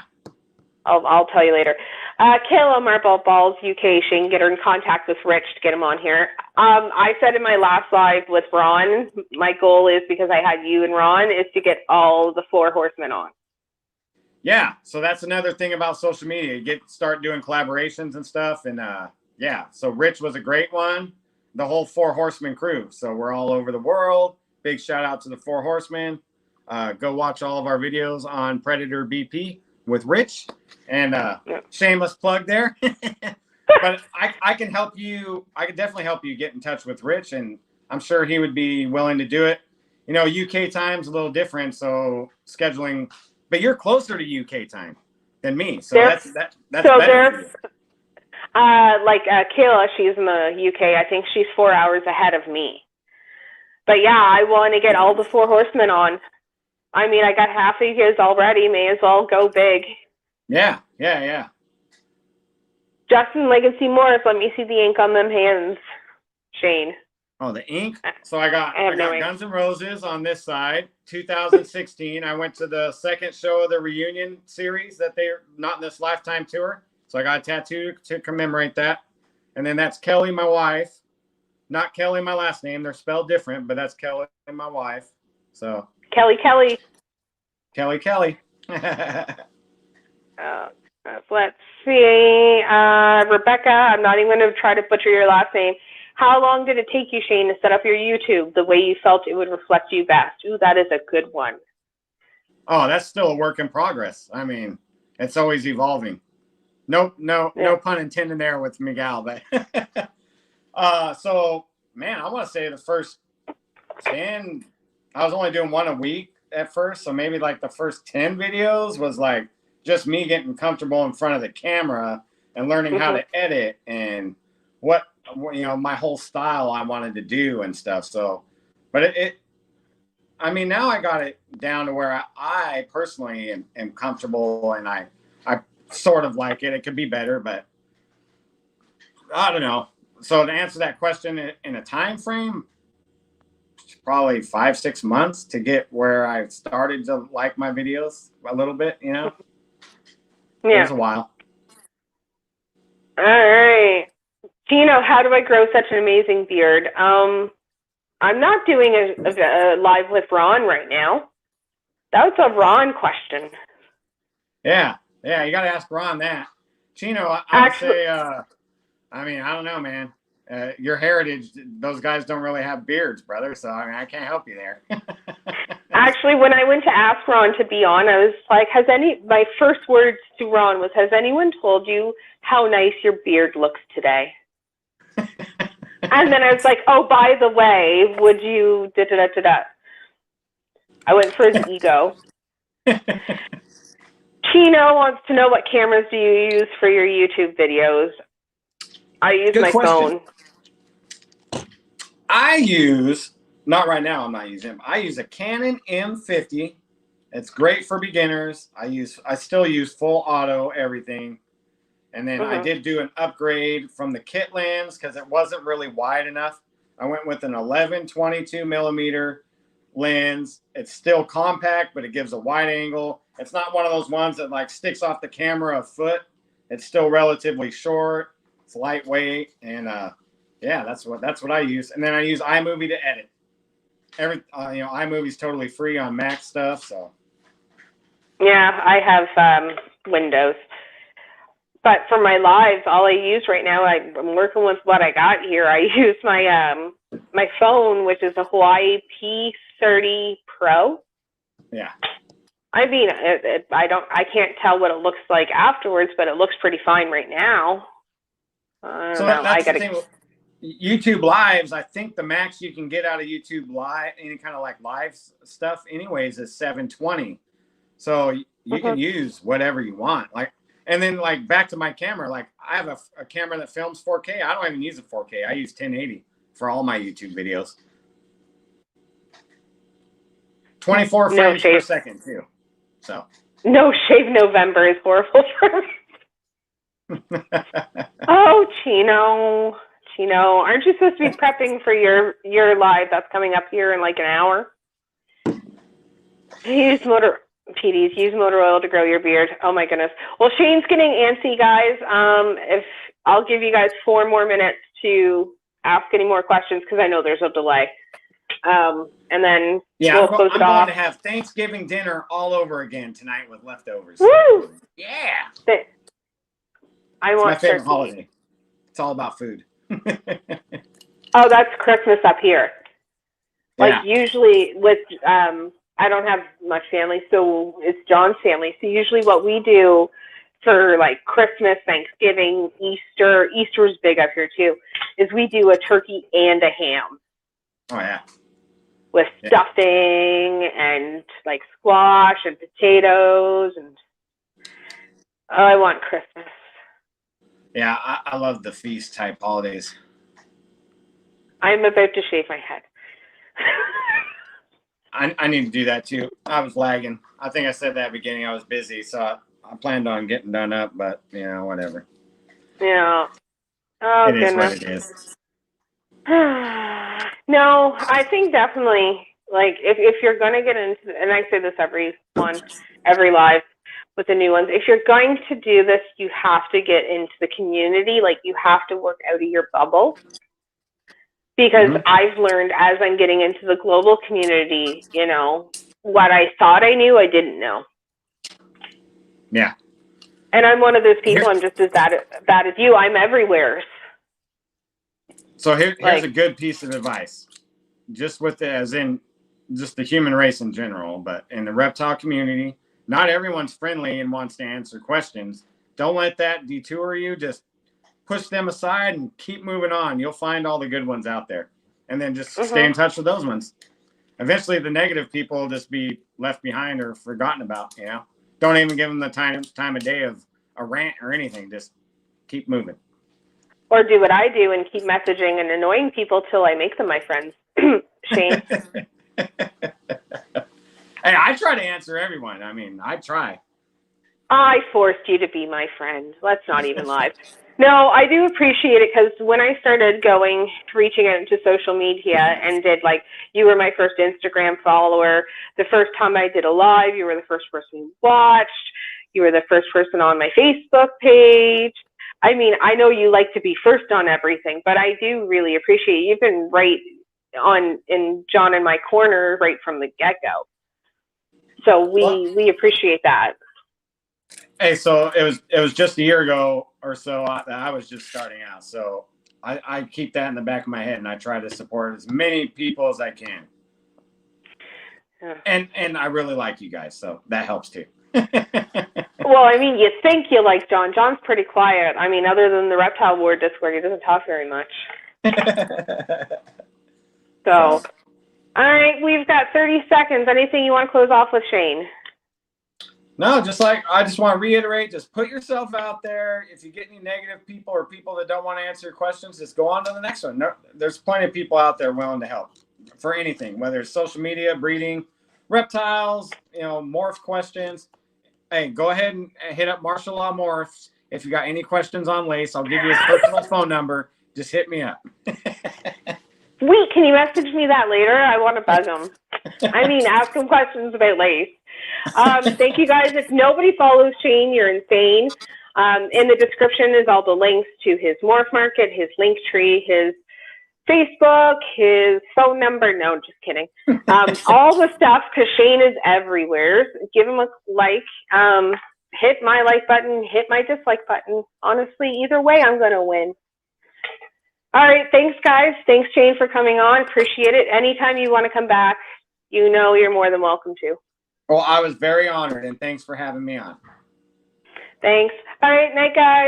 [SPEAKER 1] I'll tell you later. Kayla Marble Balls UK, she can get her in contact with Rich to get him on here. I said in my last live with Ron, my goal is, because I had you and Ron, is to get all the 4 horsemen on.
[SPEAKER 3] Yeah, so that's another thing about social media. You start doing collaborations and stuff, and so Rich was a great one. The whole 4 horsemen crew. So we're all over the world. Big shout out to the 4 horsemen. Go watch all of our videos on Predator BP with Rich, and shameless plug there. But I can help you. I can definitely help you get in touch with Rich, and I'm sure he would be willing to do it. You know, UK time's a little different, so scheduling. But you're closer to UK time than me, so that's
[SPEAKER 1] so
[SPEAKER 3] better.
[SPEAKER 1] Kayla, she's in the UK. I think she's 4 hours ahead of me. But yeah, I want to get all the 4 horsemen on. I mean, I got half of his already. May as well go big.
[SPEAKER 3] Yeah.
[SPEAKER 1] Justin Legacy Morris, let me see the ink on them hands, Shane.
[SPEAKER 3] Oh, the ink? So I got
[SPEAKER 1] no
[SPEAKER 3] Guns N' Roses on this side. 2016, I went to the second show of the reunion series that they're not in this lifetime tour. So I got a tattoo to commemorate that. And then that's Kelly, my wife. Not Kelly, my last name. They're spelled different, but that's Kelly, my wife. So
[SPEAKER 1] Kelly. Let's see. Rebecca, I'm not even going to try to butcher your last name. How long did it take you, Shane, to set up your YouTube the way you felt it would reflect you best? Ooh, that is a good one.
[SPEAKER 3] Oh, that's still a work in progress. I mean, it's always evolving. No pun intended there with Miguel. But so, man, I want to say the first 10, I was only doing one a week at first. So maybe like the first 10 videos was like just me getting comfortable in front of the camera and learning how to edit and what, my whole style I wanted to do and stuff. So, but I mean, now I got it down to where I personally am comfortable, and I sort of like it. It could be better, but I don't know. So to answer that question in a time frame, probably 5-6 months to get where I started to like my videos a little bit, Yeah. It was a while.
[SPEAKER 1] All right. Gino, how do I grow such an amazing beard? I'm not doing a live with Ron right now. That's a Ron question.
[SPEAKER 3] Yeah, you got to ask Ron that. Chino, I would say, I mean, I don't know, man. Your heritage, those guys don't really have beards, brother, so I mean, I can't help you there.
[SPEAKER 1] Actually, when I went to ask Ron to be on, I was like, my first words to Ron was, has anyone told you how nice your beard looks today? And then I was like, oh, by the way, would you da-da-da-da-da? I went for his ego. Chino wants to know, what cameras do you use for your YouTube videos? I use my phone.
[SPEAKER 3] I use, not right now, I'm not using them. I use a Canon M50 It's great for beginners. I still use full auto everything. And then I did do an upgrade from the kit lens because it wasn't really wide enough. I went with an 11-22 millimeter lens. It's still compact, but it gives a wide angle. It's not one of those ones that like sticks off the camera a foot. It's still relatively short. It's lightweight, and yeah, that's what I use. And then I use iMovie to edit. iMovie's totally free on Mac stuff, so. Yeah,
[SPEAKER 1] I have Windows. But for my lives, all I use right now, I'm working with what I got here. I use my my phone, which is a Hawaii P30 Pro.
[SPEAKER 3] Yeah.
[SPEAKER 1] I mean, I can't tell what it looks like afterwards, but it looks pretty fine right now.
[SPEAKER 3] So that's the thing. YouTube Lives, I think the max you can get out of YouTube Live, any kind of like live stuff, anyways, is 720. So you can use whatever you want. Like. And then, like, back to my camera, like, I have a camera that films 4K. I don't even use a 4K. I use 1080 for all my YouTube videos. 24 frames per second, too. So.
[SPEAKER 1] No Shave November is horrible for me. Oh, Chino, aren't you supposed to be prepping for your live that's coming up here in, like, an hour? PDs, use motor oil to grow your beard. Oh my goodness. Well, Shane's getting antsy, guys. If I'll give you guys 4 more minutes to ask any more questions because I know there's a delay. And then we'll close it off.
[SPEAKER 3] I'm going to have Thanksgiving dinner all over again tonight with leftovers.
[SPEAKER 1] Woo!
[SPEAKER 3] Yeah.
[SPEAKER 1] It's
[SPEAKER 3] my favorite holiday. It's all about food.
[SPEAKER 1] Oh, that's Christmas up here. Like usually with I don't have much family, so it's John's family. So usually what we do for like Christmas, Thanksgiving, Easter's big up here too, is we do a turkey and a ham.
[SPEAKER 3] Oh, yeah.
[SPEAKER 1] With stuffing and like squash and potatoes. And I want Christmas.
[SPEAKER 3] Yeah, I love the feast type holidays.
[SPEAKER 1] I'm about to shave my head.
[SPEAKER 3] I need to do that too. I was lagging. I think I said that at the beginning. I was busy, so I planned on getting done up, but whatever.
[SPEAKER 1] Yeah. Oh,
[SPEAKER 3] it is what it is.
[SPEAKER 1] No, I think definitely, like, if you're going to get into, and I say this every live with the new ones, if you're going to do this, you have to get into the community. Like, you have to work out of your bubble. Because I've learned as I'm getting into the global community, what I thought I knew, I didn't know.
[SPEAKER 3] Yeah.
[SPEAKER 1] And I'm one of those people, I'm just as bad as you. I'm everywhere.
[SPEAKER 3] So here's a good piece of advice. Just as in just the human race in general, but in the reptile community, not everyone's friendly and wants to answer questions. Don't let that detour you. Just push them aside and keep moving on. You'll find all the good ones out there. And then just stay in touch with those ones. Eventually, the negative people will just be left behind or forgotten about, Don't even give them the time of day of a rant or anything. Just keep moving.
[SPEAKER 1] Or do what I do and keep messaging and annoying people till I make them my friends. Shane.
[SPEAKER 3] Hey, I try to answer everyone. I mean, I try.
[SPEAKER 1] I forced you to be my friend. Let's not even lie. No, I do appreciate it because when I started reaching out into social media and you were my first Instagram follower. The first time I did a live, you were the first person who watched. You were the first person on my Facebook page. I mean, I know you like to be first on everything, but I do really appreciate it. You've been right in John and my corner right from the get-go. So we appreciate that.
[SPEAKER 3] Hey, so it was just a year ago or so that I was just starting out. So I keep that in the back of my head, and I try to support as many people as I can. Yeah. And I really like you guys, so that helps too.
[SPEAKER 1] Well, I mean, you think you like John. John's pretty quiet. I mean, other than the Reptile War Discord, he doesn't talk very much. So, all right, we've got 30 seconds. Anything you want to close off with, Shane?
[SPEAKER 3] No, I just want to reiterate, just put yourself out there. If you get any negative people or people that don't want to answer your questions, just go on to the next one. There's plenty of people out there willing to help for anything, whether it's social media, breeding, reptiles, morph questions, hey, go ahead and hit up Martial Law Morphs. If you got any questions on Lace, I'll give you his personal phone number. Just hit me up.
[SPEAKER 1] Sweet. Can you message me that later? I want to bug him. Ask him questions about Lace. Thank you guys. If nobody follows Shane, you're insane. In the description is all the links to his Morph Market, his link tree, his Facebook, his phone number. No, just kidding. All the stuff, because Shane is everywhere. Give him a like. Hit my like button. Hit my dislike button. Honestly, either way, I'm going to win. All right. Thanks, guys. Thanks, Shane, for coming on. Appreciate it. Anytime you want to come back, you're more than welcome to.
[SPEAKER 3] Well, I was very honored, and thanks for having me on.
[SPEAKER 1] Thanks. All right. Night, guys.